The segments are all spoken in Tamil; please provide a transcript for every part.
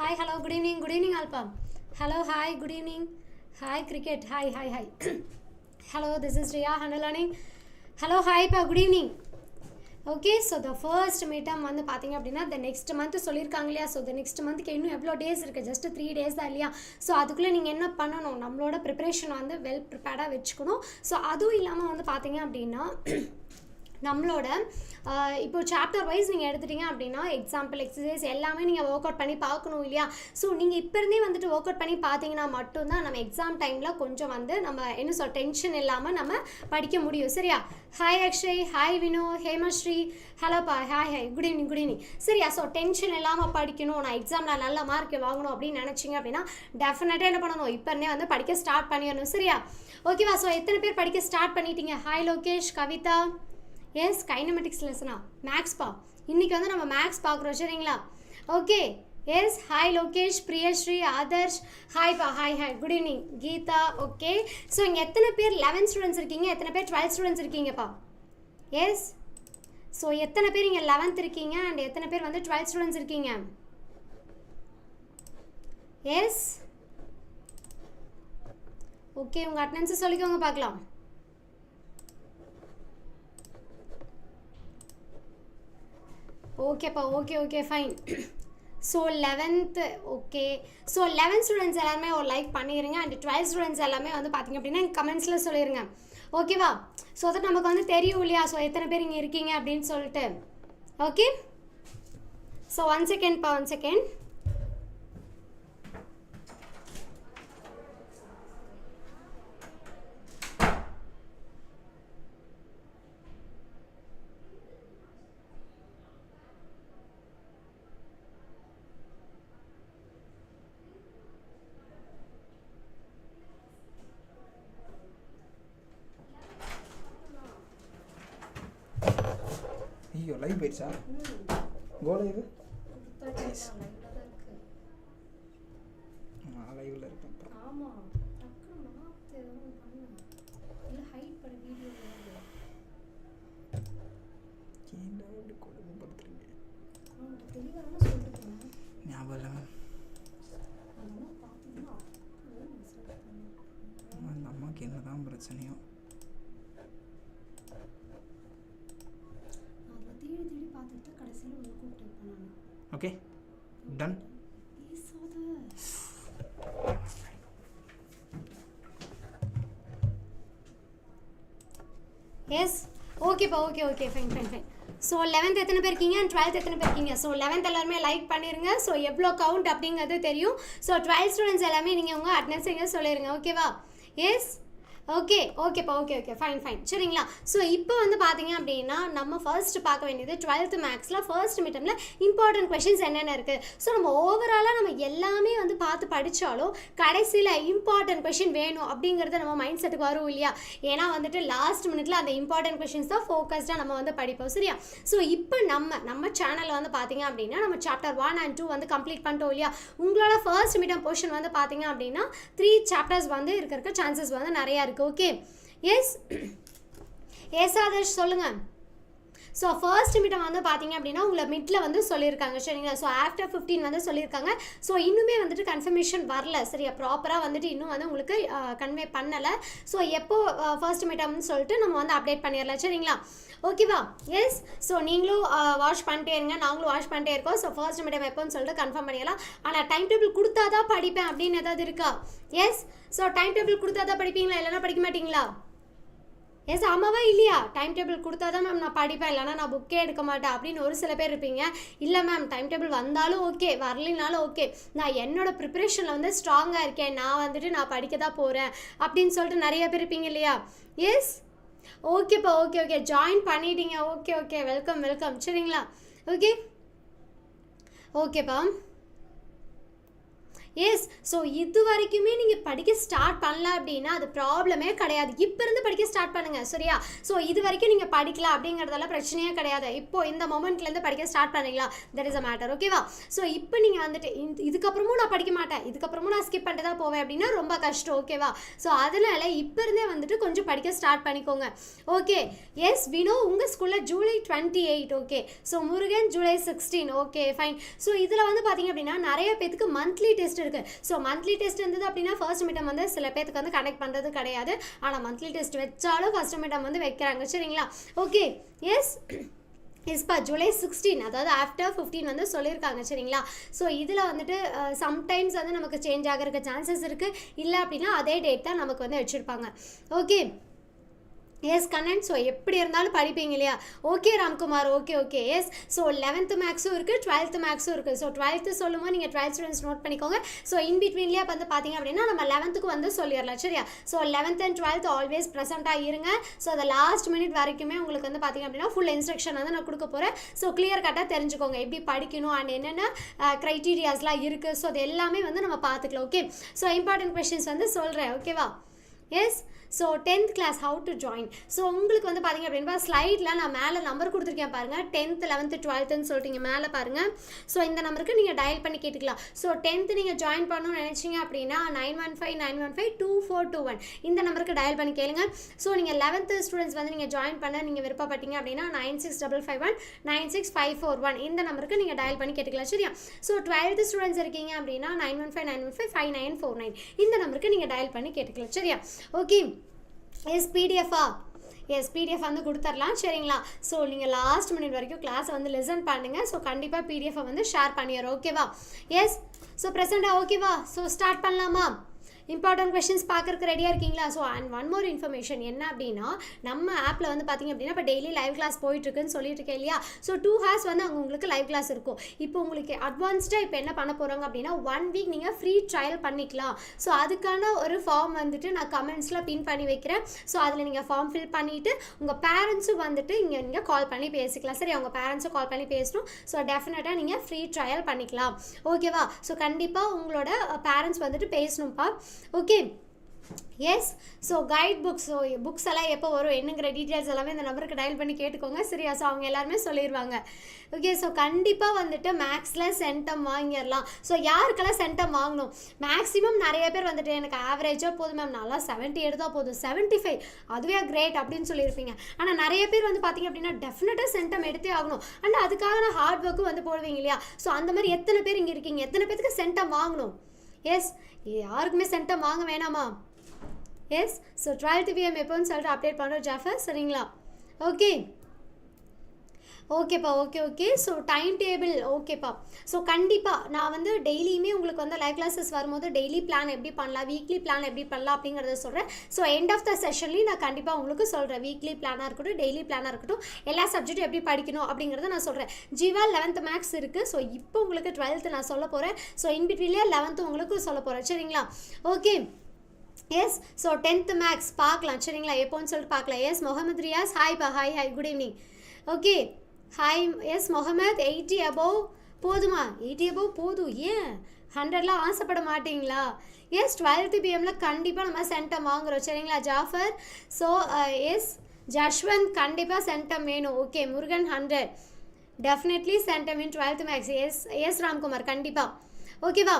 Hi, hello, good evening, Alpa. Hello, hi, good evening. Hi, cricket. Hi. Hello, this is Riya, Handle Learning. Hello, hi, pa, good evening. Okay, so the first midterm வந்து பார்த்தீங்க அப்படின்னா the next month சொல்லியிருக்காங்க இல்லையா. ஸோ the next monthக்கு இன்னும் எவ்வளோ டேஸ் இருக்குது, ஜஸ்ட் 3 days தான் இல்லையா. ஸோ அதுக்குள்ளே நீங்கள் என்ன பண்ணணும், நம்மளோட ப்ரிப்பரேஷன் வந்து வெல் ப்ரிப்பேர்டாக வச்சுக்கணும். ஸோ அதுவும் இல்லாமல் வந்து பார்த்தீங்க அப்படின்னா நம்மளோட இப்போ சாப்டர் வைஸ் நீங்கள் எடுத்துட்டிங்க அப்படின்னா எக்ஸாம்பிள் எக்ஸசைஸ் எல்லாமே நீங்கள் ஒர்க் அவுட் பண்ணி பார்க்கணும் இல்லையா. ஸோ நீங்கள் இப்போ இருந்தே வந்துட்டு ஒர்க் அவுட் பண்ணி பார்த்தீங்கன்னா மட்டும்தான் நம்ம எக்ஸாம் டைமில் கொஞ்சம் வந்து நம்ம என்ன சொல் டென்ஷன் இல்லாமல் நம்ம படிக்க முடியும். சரியா? ஹாய் அக்ஷய், ஹாய் வினோ, ஹேமஸ்ரீ, ஹலோப்பா, ஹாய் குட் ஈவினிங். சரியா? ஸோ டென்ஷன் இல்லாமல் படிக்கணும், நான் எக்ஸாமில் நல்ல மார்க் வாங்கணும் அப்படின்னு நினச்சிங்க அப்படின்னா டெஃபினட்டாக என்ன பண்ணணும், இப்போ இருந்தே வந்து படிக்க ஸ்டார்ட் பண்ணிடணும். சரியா? ஓகேவா? ஸோ எத்தனை பேர் படிக்க ஸ்டார்ட் பண்ணிட்டீங்க? Hi Lokesh, Kavitha. Yes, kinematics லெசனா, மேக்ஸ்பா. இன்றைக்கி வந்து நம்ம மேக்ஸ் பார்க்குறோம். சரிங்களா? Okay. Yes, hi Lokesh, Priyashree, Adarsh, ஹாய்ப்பா, hi good evening. Geetha. Okay. So இங்கே எத்தனை பேர் 11th ஸ்டூடெண்ட்ஸ் இருக்கீங்க, எத்தனை பேர் 12th ஸ்டூடெண்ட்ஸ் இருக்கீங்கப்பா? எஸ். ஸோ எத்தனை பேர் இங்கே 11th இருக்கீங்க அண்ட் எத்தனை பேர் வந்து 12th ஸ்டூடெண்ட்ஸ் இருக்கீங்க? எஸ். ஓகே, உங்கள் அட்டெண்டன்ஸை சொல்லிக்கோங்க பார்க்கலாம். ஓகேப்பா, okay fine. So 11th okay. So 11th students எல்லாருமே ஒரு லைக் பண்ணிடுங்க அண்ட் 12th ஸ்டூடெண்ட்ஸ் எல்லாமே வந்து பார்த்திங்க அப்படின்னா கமெண்ட்ஸில் சொல்லிடுங்க. ஓகேவா? ஸோ அதை நமக்கு வந்து தெரியும் இல்லையா, ஸோ எத்தனை பேர் இங்கே இருக்கீங்க அப்படின்னு சொல்லிட்டு. ஓகே. So one second. ஐயோ, லைவ் போயிடுச்சா? கோல இது நான் லைவ்ல இருக்கேன். ஆமா, டக்குனு மாத்து பண்ணு. இல்ல ஹைட் பண்ண வீடியோ வருது. கீழ வந்து கொடுமை படுத்துறீங்க. நான் தெளிவான சொல்லிட்டு போறேன். ஞாபகம் இல்ல மேம். அதெல்லாம் பாத்தீங்கன்னா அந்த அம்மாக்கு என்னதான் பிரச்சனையோ. தேடி பார்த்துட்டு கடைசியில் உள்ள கூப்பிட்டு போனாங்க. Okay, done. எஸ், ஓகேப்பா, ஓகே ஃபைன். ஸோ 11th எத்தனை பேர் இருக்கீங்க அண்ட் 12th எத்தனை பேர் இருக்கீங்க? ஸோ 11th எல்லாருமே லைக் பண்ணிடுங்க. ஸோ எவ்வளோ கவுண்ட் அப்படிங்கிறது தெரியும். ஸோ 12th ஸ்டூடெண்ட்ஸ் எல்லாமே நீங்கள் உங்கள் அட்டெண்டன்ஸ் எங்கே சொல்லிடுங்க. ஓகேவா? எஸ். ஓகேப்பா, ஓகே ஃபைன். சரிங்களா? ஸோ இப்போ வந்து பார்த்தீங்க அப்படின்னா நம்ம ஃபர்ஸ்ட் பார்க்க வேண்டியது 12th மேக்ஸில் ஃபர்ஸ்ட் மிட்டமில் இம்பார்ட்டன்ட் கொஷின்ஸ் என்னென்ன இருக்குது. ஸோ நம்ம ஓவராலாக நம்ம எல்லாமே வந்து பார்த்து படித்தாலும் கடைசியில் இம்பார்ட்டன்ட் கொஷின் வேணும் அப்படிங்கிறது நம்ம மைண்ட் செட்டுக்கு வரும் இல்லையா. ஏன்னா வந்துட்டு லாஸ்ட் மினிட்ல அந்த இம்பார்ட்டன்ட் கொஷின்ஸ் தான் ஃபோக்கஸ்டாக நம்ம வந்து படிப்போம். சரியா? ஸோ இப்போ நம்ம சேனலில் வந்து பார்த்தீங்க அப்படின்னா நம்ம சாப்டர் 1 and 2 வந்து கம்ப்ளீட் பண்ணிட்டோம் இல்லையா. உங்களோட ஃபர்ஸ்ட் மிட்டம் போர்ஷன் வந்து பார்த்தீங்க அப்படின்னா 3 சாப்டர்ஸ் வந்து இருக்க சான்சஸ் வந்து நிறையா இருக்குது. ஓகே. எஸ் ஆதர்ஷ் சொல்லுங்க. ஸோ ஃபர்ஸ்ட் மிட்டம் வந்து பார்த்தீங்க அப்படின்னா உங்களை மிட்டில் வந்து சொல்லியிருக்காங்க. சரிங்களா? ஸோ ஆஃப்டர் 15 வந்து சொல்லியிருக்காங்க. ஸோ இன்னுமே வந்துட்டு கன்ஃபர்மேஷன் வரல. சரியா? ப்ராப்பராக வந்துட்டு இன்னும் வந்து உங்களுக்கு கன்வே பண்ணலை. ஸோ எப்போ ஃபர்ஸ்ட் மிட்டம்னு சொல்லிட்டு நம்ம வந்து அப்டேட் பண்ணிடலாம். சரிங்களா? ஓகேவா? எஸ். ஸோ நீங்களும் வாஷ் பண்ணிட்டே இருங்க, நாங்களும் வாஷ் பண்ணிட்டே இருக்கோம். ஸோ ஃபர்ஸ்ட் மிட்டம் எப்போன்னு சொல்லிட்டு கன்ஃபார்ம் பண்ணிடலாம். ஆனால் டைம் டேபிள் கொடுத்தா தான் படிப்பேன் அப்படின்னு ஏதாவது இருக்கா? எஸ். ஸோ டைம் டேபிள் கொடுத்தா தான் படிப்பீங்களா, இல்லைனா படிக்க மாட்டிங்களா? எஸ், ஆமாவா இல்லையா? டைம் டேபிள் கொடுத்தா தான் மேம் நான் படிப்பேன், இல்லைனா நான் புக்கே எடுக்க மாட்டேன் அப்படின்னு ஒரு சில பேர் இருப்பீங்க. இல்லை மேம், டைம் டேபிள் வந்தாலும் ஓகே, வரலினாலும் ஓகே, நான் என்னோட ப்ரிப்பரேஷனில் வந்து ஸ்ட்ராங்காக இருக்கேன், நான் படிக்க தான் போகிறேன் அப்படின்னு சொல்லிட்டு நிறைய பேர் இருப்பீங்க இல்லையா. எஸ். ஓகேப்பா, ஓகே ஜாயின் பண்ணிட்டீங்க. Okay welcome. சரிங்களா? ஓகேப்பா. எஸ். ஸோ இது வரைக்குமே நீங்கள் படிக்க ஸ்டார்ட் பண்ணல அப்படின்னா அது ப்ராப்ளமே கிடையாது. இப்போ இருந்து படிக்க ஸ்டார்ட் பண்ணுங்கள், சரியா? ஸோ இது வரைக்கும் நீங்கள் படிக்கலாம் அப்படிங்கிறதெல்லாம் பிரச்சனையே கிடையாது. இப்போ இந்த மொமெண்ட்லேருந்து படிக்க ஸ்டார்ட் பண்ணீங்களா, தட் இஸ் அ மேட்டர், ஓகேவா? ஸோ இப்போ நீங்கள் வந்துட்டு இதுக்கப்புறமும் நான் படிக்க மாட்டேன், இதுக்கப்புறமும் நான் ஸ்கிப் பண்ணிட்டு தான் போவேன் அப்படின்னா ரொம்ப கஷ்டம், ஓகேவா? ஸோ அதனால இப்போ இருந்தே வந்துட்டு கொஞ்சம் படிக்க ஸ்டார்ட் பண்ணிக்கோங்க, ஓகே? எஸ் வினோ உங்கள் ஸ்கூலில் July 28, okay. So Murugan July 16, okay fine. So இதில் வந்து பார்த்தீங்க அப்படின்னா நிறைய பேருக்கு மந்த்லி டெஸ்ட் இருக்குது. ஸோ மந்த்லி டெஸ்ட் இருந்தது அப்படின்னா ஃபர்ஸ்ட் மிட்டம் வந்து சில பேருக்கு வந்து கனெக்ட் பண்ணுறது கிடையாது. ஆனால் மந்த்லி டெஸ்ட் வச்சாலும் ஃபர்ஸ்ட் மிட்டம் வந்து வைக்கிறாங்க, சரிங்களா? ஓகே. எஸ் எஸ்பா ஜூலை 16, அதாவது ஆஃப்டர் 15 வந்து சொல்லியிருக்காங்க, சரிங்களா? ஸோ இதில் வந்துட்டு சம்டைம்ஸ் வந்து நமக்கு சேஞ்ச் ஆகிறதுக்கு சான்சஸ் இருக்குது. இல்லை அப்படின்னா அதே டேட் தான் நமக்கு வந்து வச்சுருப்பாங்க, ஓகே. எஸ் கண்ணன். ஸோ எப்படி இருந்தாலும் படிப்பீங்க இல்லையா? Okay Ramkumar, okay okay. Yes. So 11th மேக்ஸும் இருக்குது, 12th மேக்ஸும் இருக்குது. ஸோ 12th சொல்லும்போது நீங்கள் 12th ஸ்டூடெண்ட்ஸ் நோட் பண்ணிக்கோங்க. ஸோ இன் பிட்வீன்லேயே வந்து பார்த்தீங்க அப்படின்னா நம்ம 11th வந்து சொல்லிடலாம், சரியா? So 11th and 12th always ப்ரெசென்ட்டாக இருங்க. ஸோ அந்த லாஸ்ட் மினிட் வரைக்குமே உங்களுக்கு வந்து பார்த்தீங்க அப்படின்னா ஃபுல் இன்ஸ்ட்ரக்ஷன் வந்து நான் கொடுக்க போகிறேன். ஸோ கிளியர் கட்டாக தெரிஞ்சுக்கோங்க எப்படி படிக்கணும் அண்ட் என்னென்ன க்ரைட்டீரியாஸ்லாம் இருக்குது. ஸோ அது எல்லாமே வந்து நம்ம பார்த்துக்கலாம், ஓகே? ஸோ இம்பார்ட்டன்ட் கொஸ்டின்ஸ் வந்து சொல்கிறேன், ஓகேவா? Yes. So 10th class how to join. So உங்களுக்கு வந்து பார்த்தீங்க அப்படின்னா ஸ்லைடில் நான் மேலே நம்பர் கொடுத்துருக்கேன் பாருங்கள், 10th 11th 12th சொல்லிட்டீங்க மேலே பாருங்கள். ஸோ இந்த நம்பருக்கு நீங்கள் டயல் பண்ணி கேட்டுக்கலாம். ஸோ 10th நீங்கள் ஜாயின் பண்ணணும்னு நினச்சிங்க அப்படின்னா 9159152421 இந்த நம்பருக்கு டயல் பண்ணி கேளுங்க. ஸோ நீங்கள் 11th ஸ்டூடெண்ட்ஸ் வந்து நீங்கள் ஜாயின் பண்ண நீங்கள் விருப்பப்பட்டீங்க அப்படின்னா 9655196541 இந்த நம்பருக்கு நீங்கள் டயல் பண்ணி கேட்டுக்கலாம், சரியா? ஸோ 12th ஸ்டூடெண்ட்ஸ் இருக்கீங்க அப்படின்னா 9159155949 இந்த நம்பருக்கு நீங்கள் டயல் பண்ணி கேட்டுக்கலாம், சரியா? ஓகே. எஸ் பிடிஎஃபா? எஸ் பிடிஎஃப் வந்து கொடுத்துர்லாம், சரிங்களா? ஸோ நீங்கள் லாஸ்ட் மினிட் வரைக்கும் கிளாஸை வந்து லிசன் பண்ணுங்கள். ஸோ கண்டிப்பாக பிடிஎஃபை வந்து ஷேர் பண்ணிடுறோம், ஓகேவா? எஸ். ஸோ ப்ரெசென்ட்டாக ஓகேவா? ஸோ ஸ்டார்ட் பண்ணலாமா? இம்பார்ட்டன்ட் கொஸ்டின்ஸ் பார்க்குறதுக்கு ரெடியாக இருக்கீங்களா? So and one more information என்ன அப்படின்னா நம்ம ஆப்பில் வந்து பார்த்திங்க அப்படின்னா இப்போ டெய்லி லைவ் கிளாஸ் போயிட்டுருக்குன்னு சொல்லிட்டு இருக்கேன் இல்லையா? ஸோ 2 hours வந்து அங்கே உங்களுக்கு லைவ் கிளாஸ் இருக்கும். இப்போ உங்களுக்கு அட்வான்ஸ்டாக இப்போ என்ன பண்ண போகிறாங்க அப்படின்னா 1 week நீங்கள் ஃப்ரீ ட்ரையல் பண்ணிக்கலாம். ஸோ அதுக்கான ஒரு ஃபார்ம் வந்துட்டு நான் கமெண்ட்ஸில் பின் பண்ணி வைக்கிறேன். ஸோ அதில் நீங்கள் ஃபார்ம் ஃபில் பண்ணிவிட்டு உங்கள் பேரண்ட்ஸும் வந்துட்டு நீங்கள் கால் பண்ணி பேசிக்கலாம், சரி? அவங்க பேரண்ட்ஸும் கால் பண்ணி பேசணும். ஸோ டெஃபினட்டாக நீங்கள் ஃப்ரீ ட்ரையல் பண்ணிக்கலாம், ஓகேவா? ஸோ கண்டிப்பாக உங்களோட பேரண்ட்ஸ் வந்துட்டு பேசணும்ப்பா, okay? Yes. So guide books, so books எல்லாம் எப்போ வரும் என்னங்கிற டீட்டெயில்ஸ் எல்லாமே இந்த நம்பருக்கு டயல் பண்ணி கேட்டுக்கோங்க, சரியா? ஸோ அவங்க எல்லாருமே சொல்லிடுவாங்க, ஓகே? ஸோ கண்டிப்பாக வந்துட்டு மேக்ஸில் சென்டம் வாங்கிடலாம். ஸோ யாருக்கெல்லாம் சென்டம் வாங்கணும்? மேக்ஸிமம் நிறைய பேர் வந்துட்டு எனக்கு ஆவரேஜாக போதும் மேம், நல்லா 70 எடுத்தால் போதும், 75 அதுவே கிரேட் அப்படின்னு சொல்லியிருப்பீங்க. ஆனால் நிறைய பேர் வந்து பார்த்திங்க அப்படின்னா டெஃபினட்டாக சென்டம் எடுத்தே ஆகணும் அண்ட் அதுக்கான ஹார்ட் ஒர்க்கும் வந்து போடுவீங்க இல்லையா? ஸோ அந்த மாதிரி எத்தனை பேர் இங்கே இருக்கீங்க? எத்தனை பேருக்கு சென்டம் வாங்கணும்? எஸ். யாருக்குமே சென்டம் வாங்க வேணாமா? எஸ். ஸோ 12th PM எப்போன்னு சொல்லிட்டு அப்டேட் பண்ணுறோம் ஜாஃபர், சரிங்களா? ஓகே ஓகேப்பா, okay okay. So time table ஓகேப்பா. ஸோ கண்டிப்பாக நான் வந்து டெய்லியுமே உங்களுக்கு வந்து லைவ் கிளாஸஸ் வரும்போது டெய்லி பிளான் எப்படி பண்ணலாம், வீக்லி பிளான் எப்படி பண்ணலாம் அப்படிங்கிறத சொல்கிறேன். ஸோ எண்ட் ஆஃப் த செஷன்லேயும் நான் கண்டிப்பாக உங்களுக்கு சொல்கிறேன். வீக்லி பிளானாக இருக்கட்டும், டெய்லி பிளானாக இருக்கட்டும், எல்லா சப்ஜெக்ட்டும் எப்படி படிக்கணும் அப்படிங்கிறத நான் சொல்கிறேன். ஜீவா 11th மேக்ஸ் இருக்குது. ஸோ இப்போ உங்களுக்கு 12th நான் சொல்ல போகிறேன். ஸோ இன்பிட்வீன்லேயே 11th உங்களுக்கு சொல்ல போகிறேன், சரிங்களா? Okay. Yes. So 10th maths பார்க்கலாம், சரிங்களா? எப்போன்னு சொல்லிட்டு பார்க்கலாம். எஸ் முகமது ரியாஸ், ஹாய்ப்பா, hi hi, good evening. Okay hi. Yes Mohammed 80 above போதுமா? 80 above போதும். ஏன் 100லாம் ஆசைப்பட மாட்டிங்களா? எஸ் 12th PMல கண்டிப்பாக நம்ம சென்டம் வாங்குகிறோம், சரிங்களா ஜாஃபர்? ஸோ எஸ் ஜஷ்வந்த் கண்டிப்பாக சென்டம் வேணும், okay? Murugan 100 definitely centum in 12th maths. Yes yes Ramkumar கண்டிப்பாக, ஓகேவா?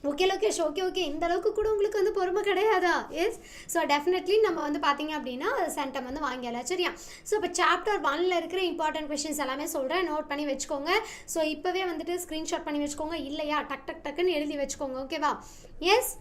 Okay Lokesh, okay okay. இந்த அளவுக்கு கூட உங்களுக்கு வந்து பொறுமை கிடையாதா? எஸ். ஸோ டெஃபினெட்லி நம்ம வந்து பார்த்தீங்க அப்படின்னா சென்டம் வந்து வாங்கிடலாம், சரியா? ஸோ இப்போ சாப்டர் 1ல் இருக்கிற இம்பார்ட்டன்ட் கொஸ்டின்ஸ் எல்லாமே சொல்கிறேன், நோட் பண்ணி வச்சுக்கோங்க. ஸோ இப்போவே வந்துட்டு ஸ்க்ரீன்ஷாட் பண்ணி வச்சுக்கோங்க, இல்லையா டக் டக் டக்குன்னு எழுதி வச்சுக்கோங்க, ஓகேவா? Yes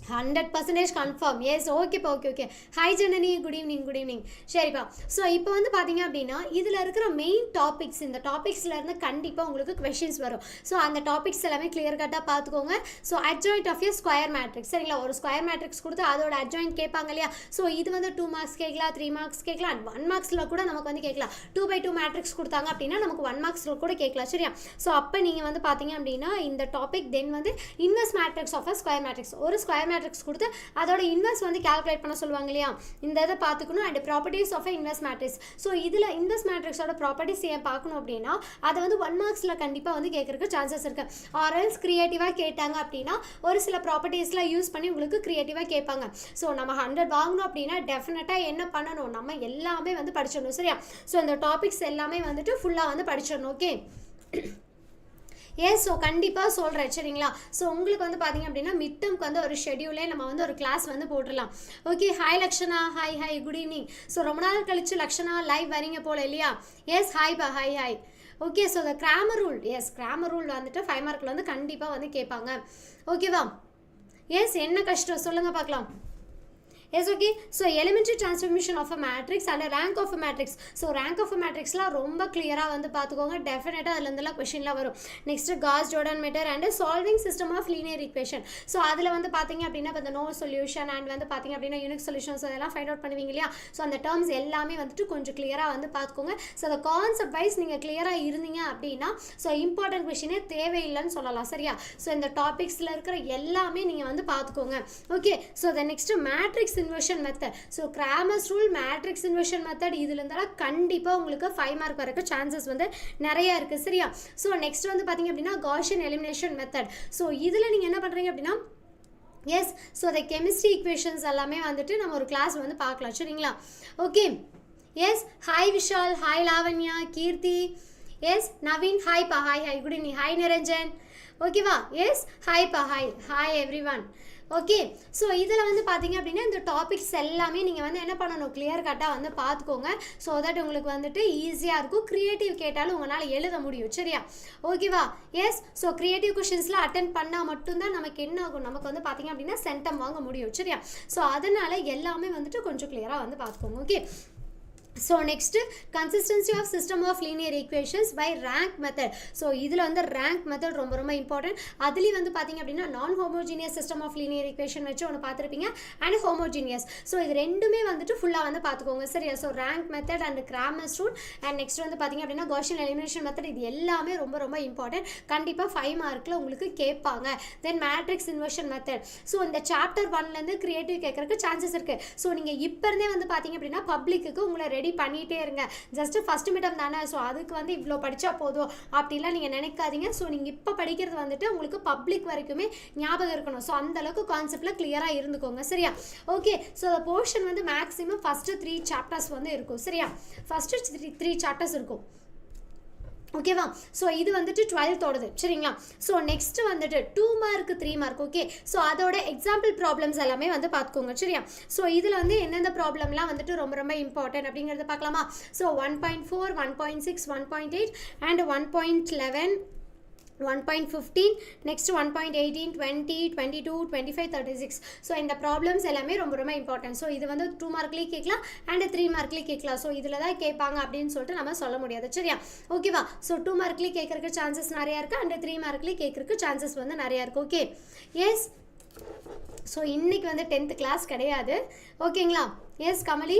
100% confirm. எஸ் ஓகேப்பா, okay okay. Hi Janani, good evening, good evening. சரிப்பா. ஸோ இப்போ வந்து பார்த்தீங்க அப்படின்னா இதில் இருக்கிற மெயின் டாபிக்ஸ், இந்த டாபிக்ஸ்லேருந்து கண்டிப்பாக உங்களுக்கு கொஷின்ஸ் வரும். ஸோ அந்த டாபிக்ஸ் எல்லாமே கிளியர் கட்டாக பார்த்துக்கோங்க. So adjoint of a square matrix, சரிங்களா? ஒரு ஸ்கொயர் மேட்ரிக்ஸ் கொடுத்து அதோட அட்ஜாயிண்ட் கேட்பாங்க இல்லையா? ஸோ இது வந்து 2 marks கேட்கலாம், 3 marks கேட்கலாம், 1 marksல கூட நமக்கு வந்து கேட்கலாம். 2/2 மேட்ரிக்ஸ் கொடுத்தாங்க அப்படின்னா நமக்கு 1 marksல கூட கேட்கலாம், சரியா? ஸோ அப்போ நீங்கள் வந்து பார்த்தீங்க அப்படின்னா இந்த டாபிக் தென் வந்து inverse matrix of a square matrix, ஒரு ஸ்கொயர் மேட்ரிக்ஸ் கொடுத்து அதோட இன்வெர்ஸ் வந்து கால்குலேட் பண்ண சொல்லுவாங்க இல்லையா, இந்த இதை பார்த்துக்கணும். And properties of inverse matrix. So இதில் இன்வெர்ஸ் மேட்ரிக்ஸோட ப்ராப்பர்ட்டிஸ் ஏன் பார்க்கணும் அப்படின்னா அதை வந்து 1 மார்க்ஸில் கண்டிப்பாக வந்து கேட்கறதுக்கு சான்சஸ் இருக்குது. ஆர்எல்ஸ் க்ரியேட்டிவாக கேட்டாங்க அப்படின்னா ஒரு சில ப்ராப்பர்ட்டிஸ்லாம் யூஸ் பண்ணி உங்களுக்கு க்ரியேட்டிவாக கேட்பாங்க. ஸோ நம்ம 100 வாங்கணும் அப்படின்னா டெஃபினட்டாக என்ன பண்ணணும், நம்ம எல்லாமே வந்து படிச்சிடணும். சரியா? ஸோ இந்த டாபிக்ஸ் எல்லாமே வந்துட்டு ஃபுல்லாக வந்து படிச்சிடணும். ஓகே, ஸோ கண்டிப்பாக சொல்கிறேன். சரிங்களா? ஸோ உங்களுக்கு வந்து பார்த்தீங்க அப்படின்னா மிட்டம்க்கு வந்து ஒரு ஷெடியூலே நம்ம வந்து ஒரு கிளாஸ் வந்து போட்டுடலாம். Okay, hi Lakshana, hi good evening. So ரொம்ப நாள் கழிச்சு லக்ஷனா லைவ் வரீங்க போல இல்லையா? எஸ், ஹாய்ப்பா, hi. Okay, so the grammar rule, grammar rule வந்துட்டு 5 மார்க்கில் வந்து கண்டிப்பாக வந்து கேட்பாங்க. ஓகேவா? என்ன கஷ்டம் சொல்லுங்கள் பார்க்கலாம். Yes, okay. So elementary transformation of a matrix and a rank of a matrix. So rank of a matrix la romba clear ah vandu paathukonga. Definitely adula irundala question la varum. Next Gauss Jordan method and a solving system of linear equation. So adula vandu pathinga appadina the no solution and vandu pathinga appadina unique solutions adella find out பண்ணுவீங்க இல்லையா? So அந்த terms எல்லாமே வந்துட்டு கொஞ்சம் clear ah வந்து பாத்துக்கோங்க. So the concept wise நீங்க clear ah இருந்தீங்க அப்படினா so important question தேவை இல்லன்னு சொல்லலாம். சரியா? So இந்த topicsல இருக்கிற எல்லாமே நீங்க வந்து பாத்துக்கோங்க. Okay, so the next matrix inversion method. So Cramer's rule, matrix inversion method இதுல இருந்தால கண்டிப்பா உங்களுக்கு 5 மார்க் வரக்கு chances வந்து நிறைய இருக்கு. சரியா? So next வந்து பாத்தீங்க அப்படின்னா Gaussian elimination method. So இதுல நீங்க என்ன பண்றீங்க அப்படின்னா so the chemistry equations எல்லாமே வந்துட்டு நம்ம ஒரு கிளாஸ் வந்து பார்க்கலாம். சரிங்களா? Okay, hi Vishal, hi Lavanya, Keerthi, Naveen, hi பா, hi good evening, hi Niranjan. ஓகேவா? hi பா, hi everyone. ஓகே, ஸோ இதில் வந்து பார்த்தீங்க அப்படின்னா இந்த டாபிக்ஸ் எல்லாமே நீங்கள் வந்து என்ன பண்ணணும், கிளியர் கட்டாக வந்து பார்த்துக்கோங்க. ஸோ தட் உங்களுக்கு வந்துட்டு ஈஸியாக இருக்கும். க்ரியேட்டிவ் கேட்டாலும் உங்களால் எழுத முடியும். சரியா? ஓகேவா? ஸோ க்ரியேட்டிவ் கொஷின்ஸில் அட்டென்ட் பண்ணால் மட்டும்தான் நமக்கு என்ன ஆகும், நமக்கு வந்து பார்த்தீங்க அப்படின்னா சென்டம் வாங்க முடியும். சரியா? ஸோ அதனால் எல்லாமே வந்துட்டு கொஞ்சம் கிளியராக வந்து பார்த்துக்கோங்க. Okay, so next consistency of system of linear equations by rank method. so இதுல வந்து rank method ரொம்ப ரொம்ப important. அதுலயே வந்து பாத்தீங்க அப்படின்னா non homogeneous system of linear equation வச்சு ஒன்னு பார்த்திருப்பீங்க and homogeneous. so இது ரெண்டுமே வந்துட்டு ஃபுல்லா வந்து பாத்துக்கோங்க. சரியா? so rank method and Cramer's rule and next வந்து பாத்தீங்க அப்படின்னா Gaussian elimination method, இது எல்லாமே ரொம்ப ரொம்ப important. கண்டிப்பா 5 மார்க்ல உங்களுக்கு கேட்பாங்க. then matrix inversion method. so இந்த chapter 1ல இருந்து creative கேட்கறதுக்கு chances இருக்கு. so நீங்க இப்ப இருந்தே வந்து பாத்தீங்க அப்படின்னா பப்ளிக்கு உங்களை ரெடி பண்ணிட்டே இருங்க. ஜஸ்ட் ஃபர்ஸ்ட் மிட்டம் தானே, ஸோ அதுக்கு வந்து இவ்வளோ படித்தா போதும் அப்படிலாம் நீங்கள் நினைக்காதீங்க. ஸோ நீங்கள் இப்போ படிக்கிறது வந்துட்டு உங்களுக்கு பப்ளிக் வரைக்குமே ஞாபகம் இருக்கணும். ஸோ அந்த அளவுக்கு கான்செப்டில் கிளியராக இருந்துக்கோங்க. சரியா? ஓகே, ஸோ அந்த போர்ஷன் வந்து மேக்ஸிமம் ஃபஸ்ட்டு 3 சாப்டர்ஸ் வந்து இருக்கும். சரியா? ஃபஸ்ட்டு 3 சாப்டர்ஸ் இருக்கும். ஓகேவா? ஸோ இது வந்துட்டு 12th ஓடது. சரிங்களா? ஸோ நெக்ஸ்ட் வந்துட்டு 2 மார்க் 3 மார்க். ஓகே, ஸோ அதோட எக்ஸாம்பிள் ப்ராப்ளம்ஸ் எல்லாமே வந்து பார்த்துக்கோங்க. சரியா? ஸோ இதில் வந்து எந்தெந்த ப்ராப்ளம்லாம் வந்துட்டு ரொம்ப ரொம்ப இம்பார்ட்டன்ட் அப்படிங்கிறத பார்க்கலாமா? So 1.4, 1.6, 1.8 and 1.11, 1.15, next 1.18, 20, 22, 25, 36. ஸோ இந்த ப்ராப்ளம்ஸ் எல்லாமே ரொம்ப ரொம்ப இம்பார்ட்டன்ட். ஸோ இது வந்து 2 மார்க்லேயும் கேட்கலாம் அண்ட் 3 மார்க்லேயும் கேட்கலாம். ஸோ இதில் தான் கேட்பாங்க அப்படின்னு சொல்லிட்டு நம்ம சொல்ல முடியாது. சரியா? ஓகேவா? ஸோ 2 மார்க்லேயும் கேட்கறதுக்கு சான்சஸ் நிறையா இருக்குது அண்ட் 3 மார்க்லேயும் கேட்கறதுக்கு சான்சஸ் வந்து நிறையா இருக்குது. ஓகே, ஸோ இன்னைக்கு வந்து 10th கிளாஸ் கிடையாது. ஓகேங்களா? கமலி,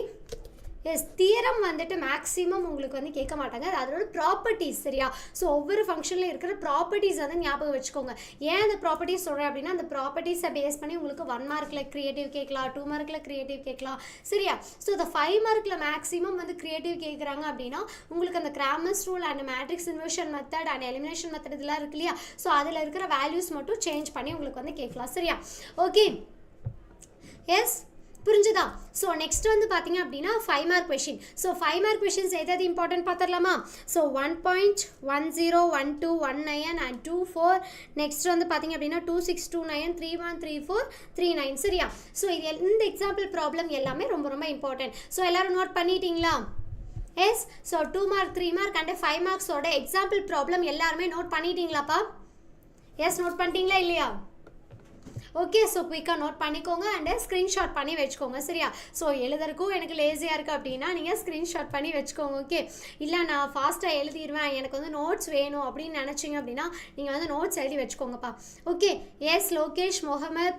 தியரம் வந்துட்டு மேக்ஸிமம் உங்களுக்கு வந்து கேட்க மாட்டாங்க. அதோட ப்ராப்பர்ட்டிஸ். சரியா? ஸோ ஒவ்வொரு ஃபங்க்ஷன்லையும் இருக்கிற ப்ராப்பர்ட்டிஸ் வந்து ஞாபகம் வச்சுக்கோங்க. ஏன் அந்த ப்ராப்பர்ட்டிஸ் சொல்கிறேன் அப்படின்னா அந்த ப்ராப்பர்ட்டிஸை பேஸ் பண்ணி உங்களுக்கு 1 மார்க்கில் க்ரியேட்டிவ் கேட்கலாம், 2 மார்க்கில் க்ரியேட்டிவ் கேட்கலாம். சரியா? ஸோ இந்த 5 மார்க்கில் மேக்ஸிமம் வந்து க்ரியேட்டிவ் கேட்குறாங்க அப்படின்னா உங்களுக்கு அந்த Cramer's rule and matrix inversion method and elimination method இதெல்லாம் இருக்கு இல்லையா? ஸோ அதில் இருக்கிற வேல்யூஸ் மட்டும் சேஞ்ச் பண்ணி உங்களுக்கு வந்து கேட்கலாம். சரியா? ஓகே, புரிஞ்சுதா? ஸோ நெக்ஸ்ட் வந்து பார்த்தீங்க அப்படின்னா 5 mark question. So 5 mark questions எதாவது இம்பார்ட்டன்ட் பார்த்துடலாமா? So 1.10, 12, 19 and 24. நெக்ஸ்ட் வந்து பார்த்தீங்க அப்படின்னா 26, 29, 31, 34, 39. சரியா? ஸோ இது இந்த எக்ஸாம்பிள் ப்ராப்ளம் எல்லாமே ரொம்ப ரொம்ப இம்பார்ட்டன்ட். ஸோ எல்லாரும் நோட் பண்ணிட்டீங்களா? ஸோ 2 மார்க் 3 மார்க் அண்ட் 5 மார்க்ஸோட எக்ஸாம்பிள் ப்ராப்ளம் எல்லாருமே நோட் பண்ணிட்டீங்களாப்பா? நோட் பண்ணிட்டீங்களா இல்லையா? ஓகே, ஸோ குயிக்காக நோட் பண்ணிக்கோங்க அண்ட் ஸ்க்ரீன்ஷாட் பண்ணி வச்சுக்கோங்க. சரியா? ஸோ எழுதுறதுக்கும் எனக்கு லேசியாக இருக்குது அப்படின்னா நீங்கள் ஸ்க்ரீன்ஷாட் பண்ணி வச்சுக்கோங்க. ஓகே, இல்லை நான் ஃபாஸ்ட்டாக எழுதிடுவேன், எனக்கு வந்து நோட்ஸ் வேணும் அப்படின்னு நினச்சிங்க அப்படின்னா நீங்கள் வந்து நோட்ஸ் எழுதி வச்சுக்கோங்கப்பா. Okay, Lokesh, Mohammed,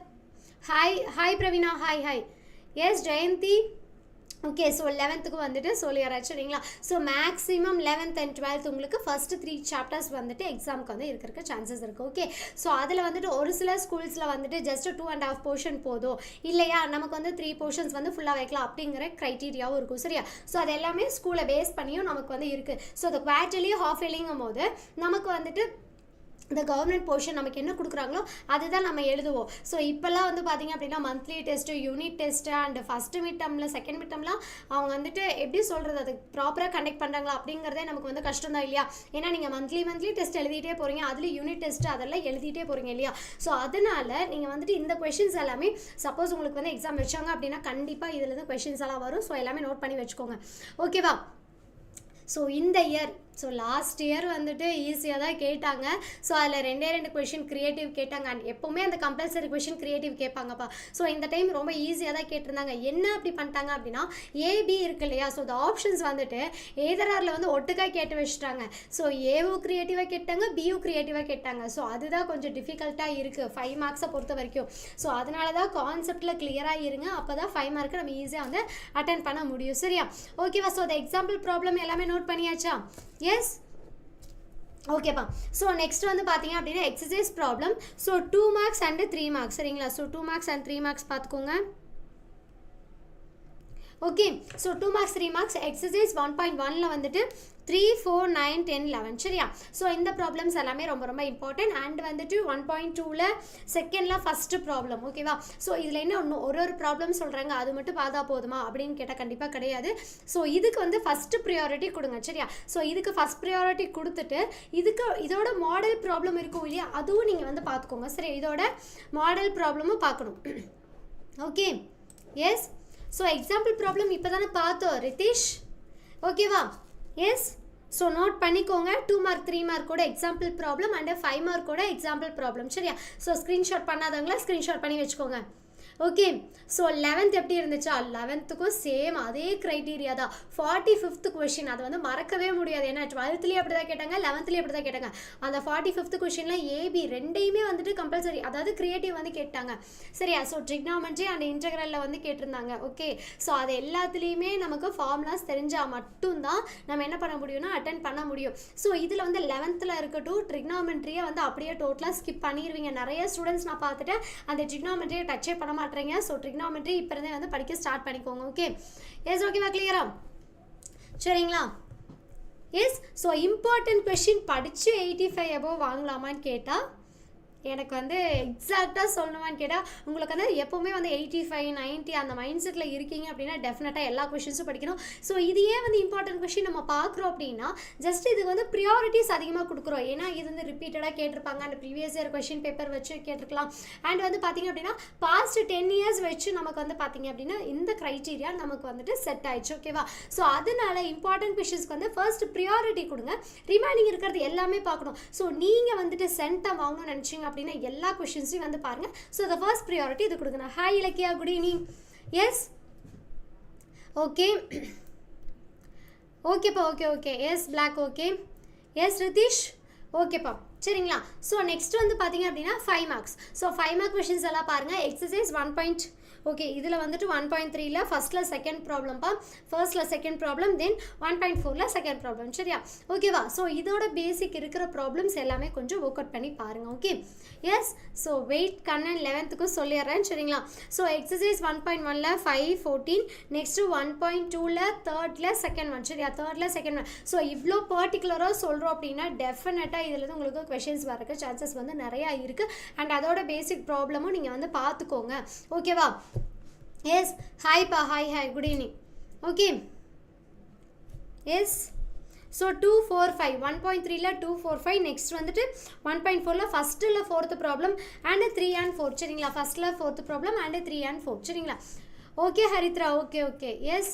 hi Praveena, hi Jayanthi, okay so 11th வந்துட்டு சொல்லிடுறேன் சரிங்களா. So maximum 11th and 12th உங்களுக்கு ஃபஸ்ட்டு 3 சாப்டர்ஸ் வந்துட்டு எக்ஸாமுக்கு வந்து இருக்கிற சான்சஸ் இருக்குது. ஓகே ஸோ அதில் வந்துட்டு ஒரு சில ஸ்கூல்ஸில் வந்துட்டு ஜஸ்ட் 2.5 போர்ஷன் போதும், இல்லையா நமக்கு வந்து 3 போர்ஷன்ஸ் வந்து ஃபுல்லாக வைக்கலாம் அப்படிங்கிற க்ரைட்டீரியாவும் இருக்கும் சரியா. ஸோ அது எல்லாமே ஸ்கூலை பேஸ் பண்ணியும் நமக்கு வந்து இருக்குது. ஸோ அந்த குவார்ட்டர்லி ஹாஃப் இயர்லிங்கும் போது நமக்கு வந்துட்டு இந்த கவர்மெண்ட் போர்ஷன் நமக்கு என்ன கொடுக்குறாங்களோ அதுதான் நம்ம எழுதுவோம். ஸோ இப்போல்லாம் வந்து பார்த்திங்க அப்படின்னா monthly test, unit test and first mid டேர்மில் செகண்ட் மிட் டேர்ம்லாம் அவங்க வந்துட்டு எப்படி சொல்கிறது அது ப்ராப்பராக கண்டக்ட் பண்ணுறாங்களா அப்படிங்கிறதே நமக்கு வந்து கஷ்டம் தான் இல்லையா. ஏன்னா நீங்கள் மந்த்லி டெஸ்ட் எழுதிட்டே போகிறீங்க, அதுலேயும் யூனிட் டெஸ்ட்டு அதெல்லாம் எழுதிட்டே போகிறீங்க இல்லையா. ஸோ அதனால் நீங்கள் வந்துட்டு இந்த கொஷின்ஸ் எல்லாமே சப்போஸ் உங்களுக்கு வந்து எக்ஸாம் வச்சாங்க அப்படின்னா கண்டிப்பாக இதில் இருந்து கொஷின்ஸ் எல்லாம் வரும். ஸோ எல்லாமே நோட் பண்ணி வச்சுக்கோங்க ஓகேவா. ஸோ இந்த இயர் ஸோ லாஸ்ட் இயர் வந்துட்டு ஈஸியாக தான் கேட்டாங்க. ஸோ அதில் 2 கொஷின் க்ரியேட்டிவ் கேட்டாங்க. அண்ட் எப்போவுமே அந்த கம்பல்சரி கொஷின் க்ரியேட்டிவ் கேட்பாங்கப்பா. ஸோ இந்த டைம் ரொம்ப ஈஸியாக தான் கேட்டிருந்தாங்க. என்ன அப்படி பண்ணிட்டாங்க அப்படின்னா ஏபி இருக்கு இல்லையா, ஸோ இந்த ஆப்ஷன்ஸ் வந்துட்டு ஏதராரில் வந்து ஒட்டுக்காக கேட்டு வச்சுட்டாங்க. ஸோ ஏவும் க்ரியேட்டிவாக கேட்டாங்க, பியும் க்ரியேட்டிவாக கேட்டாங்க. ஸோ அதுதான் கொஞ்சம் டிஃபிகல்ட்டாக இருக்குது 5 மார்க்ஸை பொறுத்த வரைக்கும். ஸோ அதனால தான் கான்செப்டில் கிளியராக இருங்க, அப்போ தான் 5 மார்க்கு நம்ம ஈஸியாக வந்து அட்டென்ட் பண்ண முடியும் சரியா. ஓகேவா. ஸோ அந்த எக்ஸாம்பிள் ப்ராப்ளம் எல்லாமே நோட் பண்ணியாச்சா? எஸ் ஓகேப்பா. ஸோ நெக்ஸ்ட் வந்து பார்த்தீங்க அப்படின்னா exercise problem. So 2 marks and 3 marks சரிங்களா. ஸோ 2 மார்க்ஸ் அண்ட் 3 மார்க்ஸ் பார்த்துக்கோங்க. Okay so 2 marks 3 marks exercise 1.1ல் வந்துட்டு 3, 4, 9, 10, 11 சரியா. ஸோ இந்த ப்ராப்ளம்ஸ் எல்லாமே ரொம்ப ரொம்ப இம்பார்ட்டன்ட். அண்ட் வந்துட்டு 1.2ல் செகண்டில் ஃபஸ்ட்டு ப்ராப்ளம் ஓகேவா. ஸோ இதில் என்ன ஒரு ப்ராப்ளம் சொல்கிறாங்க அது மட்டும் பார்த்தா போதுமா அப்படின்னு கேட்டால் கண்டிப்பாக கிடையாது. ஸோ இதுக்கு வந்து ஃபஸ்ட்டு ப்ரியாரிட்டி கொடுங்க சரியா. ஸோ இதுக்கு ஃபஸ்ட் ப்ரியாரிட்டி கொடுத்துட்டு இதோட மாடல் ப்ராப்ளம் இருக்கும் இல்லையா, அதுவும் நீங்கள் வந்து பார்த்துக்கோங்க சரி. இதோட மாடல் ப்ராப்ளமும் பார்க்கணும் okay. Yes so example problem இப்போ தானே பார்த்தோம் ரிதீஷ் ஓகேவா. எஸ் ஸோ நோட் பண்ணிக்கோங்க 2 மார்க் 3 மார்க்கோட எக்ஸாம்பிள் ப்ராப்ளம் அண்ட் 5 மார்க்கோட எக்ஸாம்பிள் ப்ராப்ளம் சரியா. ஸோ ஸ்க்ரீன்ஷாட் பண்ணாதவங்களா ஸ்க்ரீன்ஷாட் பண்ணி வச்சுக்கோங்க ஓகே. ஸோ 11th எப்படி இருந்துச்சா, 11th சேம் அதே க்ரைட்டீரியா தான். 45th கொஷின் அது வந்து மறக்கவே முடியாது. ஏன்னா 12th அப்படி தான் கேட்டாங்க, 11th அப்படி தான் கேட்டாங்க. அந்த 45th கொஷினில் ஏபி ரெண்டையுமே வந்துட்டு கம்பல்சரி அதாவது க்ரியேட்டிவ் வந்து கேட்டாங்க சரியா. ஸோ ட்ரிக்னாமெட்ரி அண்ட் இன்டெக்ரலில் வந்து கேட்டிருந்தாங்க ஓகே. ஸோ அது எல்லாத்துலேயுமே நமக்கு ஃபார்முலாஸ் தெரிஞ்சால் மட்டும்தான் நம்ம என்ன பண்ண முடியும்னா அட்டென்ட் பண்ண முடியும். ஸோ இதில் வந்து 11th இருக்கட்டும் ட்ரிக்னாமெட்ரியை வந்து அப்படியே டோட்டலாக ஸ்கிப் பண்ணிடுவீங்க. நிறைய ஸ்டூடெண்ட்ஸ் நான் பார்த்துட்டேன் அந்த ட்ரிக்னாமெட்ரியை டச்சே பண்ண மாட்டேறீங்க. ஸோ ட்ரிக்னாமெட்ரி இப்போ இருந்தே வந்து படிக்க ஸ்டார்ட் பண்ணிக்கோங்க ஓகே. எஸ் ஓகேவா கிளியரா சரிங்களா. எஸ் ஸோ இம்பார்ட்டன்ட் கொஷின் படித்து 85 above வாங்கலாமான்னு கேட்டால் எனக்கு வந்து எக்ஸாக்டாக சொல்லணுமான்னு கேட்டால் உங்களுக்கு வந்து எப்போவுமே வந்து 85, 90 அந்த மைண்ட் செட்டில் இருக்கீங்க அப்படின்னா டெஃபினட்டாக எல்லா கொஷின்ஸும் படிக்கணும். ஸோ இதையே வந்து இம்பார்ட்டன்ட் கொஷின் நம்ம பார்க்குறோம் அப்படின்னா ஜஸ்ட் இதுக்கு வந்து ப்ரியாரிட்டிஸ் அதிகமாக கொடுக்குறோம். ஏன்னா இது வந்து ரிப்பீட்டடாக கேட்டிருப்பாங்க and previous year question paper வச்சு கேட்டிருக்கலாம். அண்ட் வந்து பார்த்திங்க அப்படின்னா பாஸ்ட் 10 years வச்சு நமக்கு வந்து பார்த்திங்க அப்படின்னா இந்த க்ரைட்டீரியா நமக்கு வந்துட்டு செட் ஆயிடுச்சு ஓகேவா. ஸோ அதனால இம்பார்ட்டன்ட் கொஷின்ஸ்க்கு வந்து ஃபர்ஸ்ட் ப்ரியாரிட்டி கொடுங்க, ரிமைனிங் இருக்கிறது எல்லாமே பார்க்கணும். ஸோ நீங்கள் வந்துட்டு சென்டம் வாங்கணும்னு நினச்சிங்க அப்படின்னா எல்லா கொஷின்ஸையும் வந்து பாருங்க. ஸோ த ஃபர்ஸ்ட் ப்ரியாரிட்டி இது கொடுக்கணும். Hi Ilakkiya good evening. Yes okay ஓகேப்பா okay okay. Yes black okay. Yes Ritheesh ஓகேப்பா சரிங்களா. ஸோ நெக்ஸ்ட் வந்து பார்த்தீங்க அப்படின்னா 5 மார்க்ஸ். ஸோ 5 மார்க் கொஷின்ஸ் எல்லாம் பாருங்கள். எக்ஸசைஸ் 1. ஓகே இதில் வந்துட்டு 1.3ல் ஃபஸ்ட்டில் செகண்ட் ப்ராப்ளம்ப்பா, ஃபர்ஸ்ட்டில் செகண்ட் ப்ராப்ளம், தென் 1.4ல் செகண்ட் ப்ராப்ளம் சரியா ஓகேவா. ஸோ இதோட பேசிக் இருக்கிற ப்ராப்ளம்ஸ் எல்லாமே கொஞ்சம் ஒர்க் அவுட் பண்ணி பாருங்கள் okay. Yes so wait Kannan 11th சொல்லிடுறேன் சரிங்களா. ஸோ எக்ஸசைஸ் 1.1ல் 5, 14 நெக்ஸ்ட்டு 1.2ல் தேர்டில் செகண்ட் ஒன் சரியா, தேர்டில் செகண்ட் ஒன். ஸோ இவ்வளோ பர்டிகுலராக சொல்கிறோம் அப்படின்னா டெஃபினட்டாக இதில் வந்து உங்களுக்கு கொஷின்ஸ் வரக்கு சான்சஸ் வந்து நிறையா இருக்குது. அண்ட் அதோட பேசிக் ப்ராப்ளமும் நீங்கள் வந்து பார்த்துக்கோங்க ஓகேவா. எஸ் ஹாய்ப்பா hi good evening okay. Yes so 2, 4, 5 1.3ல் 2, 4, 5 நெக்ஸ்ட் வந்துட்டு 1.4ல் ஃபஸ்ட்டில் 4th ப்ராப்ளம் அண்டு 3 and 4 சரிங்களா. ஃபஸ்ட்டில் 4th ப்ராப்ளம் அண்டு 3 and 4 சரிங்களா. Okay Haritha okay okay. Yes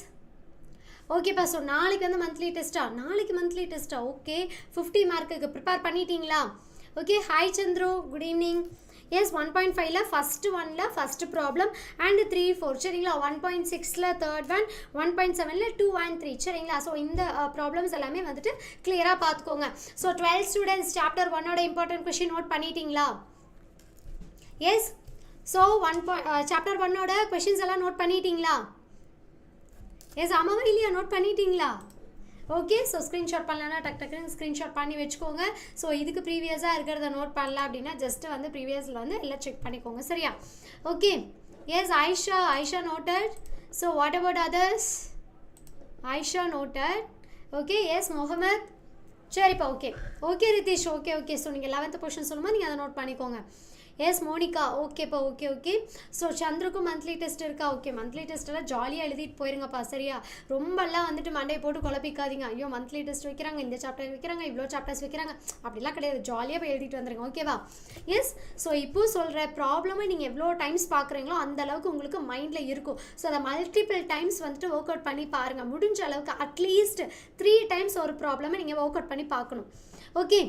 ஓகேப்பா. ஸோ நாளைக்கு வந்து மந்த்லி டெஸ்ட்டா, நாளைக்கு மந்த்லி டெஸ்ட்டா ஓகே. 50 மார்க்குக்கு ப்ரிப்பேர் பண்ணிட்டீங்களா okay. Hi Chandru good evening. Yes 1.5ல் ஃபஸ்ட்டு ஃபஸ்ட்டு ப்ராப்ளம் அண்ட் 3, 4 சரிங்களா. 1.6ல் தேர்ட் ஒன், 1.7ல் 2 and 3 சரிங்களா. ஸோ இந்த ப்ராப்ளம்ஸ் எல்லாமே வந்துட்டு கிளியராக பார்த்துக்கோங்க. ஸோ 12 ஸ்டூடெண்ட்ஸ் சாப்டர் 1ஓட இம்பார்ட்டன்ட் கொஷின் நோட் பண்ணிட்டீங்களா. எஸ் ஸோ சாப்டர் 1ஓட கொஷின்ஸ் எல்லாம் நோட் பண்ணிட்டீங்களா. எஸ் ஆமாவா இல்லையா? நோட் பண்ணிட்டீங்களா? ஓகே, ஸோ ஸ்க்ரீன்ஷாட் பண்ணலன்னா டக்குன்னு ஸ்க்ரீன்ஷாட் பண்ணி வச்சுக்கோங்க. ஸோ இதுக்கு ப்ரீவியஸாக இருக்கிறத நோட் பண்ணல அப்படின்னா ஜஸ்ட்டு வந்து ப்ரீவியஸில் வந்து எல்லாம் செக் பண்ணிக்கோங்க. சரியா? Okay, yes Aisha noted. So what about others? Aisha noted. Okay, yes Mohammed. சரிப்பா, ஓகே ரிதீஷ். ஓகே. ஸோ நீங்கள் 11th போர்ஷன் சொல்லும்போது நீங்கள் அதை நோட் பண்ணிக்கோங்க. Yes Monica. ஓகேப்பா, ஓகே. ஸோ சந்திரக்கும் மந்த்லி டெஸ்ட் இருக்கா? ஓகே, மந்த்லி டெஸ்ட்டெல்லாம் ஜாலியாக எழுதிட்டு போயிருங்கப்பா. சரியா? ரொம்பலாம் வந்துட்டு மண்டையை போட்டு குழப்பிக்காதீங்க. ஐயோ மந்த்லி டெஸ்ட் வைக்கிறாங்க, இந்த சாப்டர் வைக்கிறாங்க, இவ்வளோ சாப்டர்ஸ் வைக்கிறாங்க, அப்படிலாம் கிடையாது. ஜாலியாக போய் எழுதிட்டு வந்துருங்க. ஓகேவா? எஸ். ஸோ இப்போது சொல்கிற ப்ராப்ளமை நீங்கள் எவ்வளோ டைம்ஸ் பார்க்குறீங்களோ அந்த அளவுக்கு உங்களுக்கு மைண்டில் இருக்கும். ஸோ அதை மல்டிபிள் டைம்ஸ் வந்துட்டு ஒர்க் அவுட் பண்ணி பாருங்கள். முடிஞ்ச அளவுக்கு அட்லீஸ்ட் 3 டைம்ஸ் ஒரு ப்ராப்ளமை நீங்கள் ஒர்க் அவுட் பண்ணி பார்க்கணும். Okay,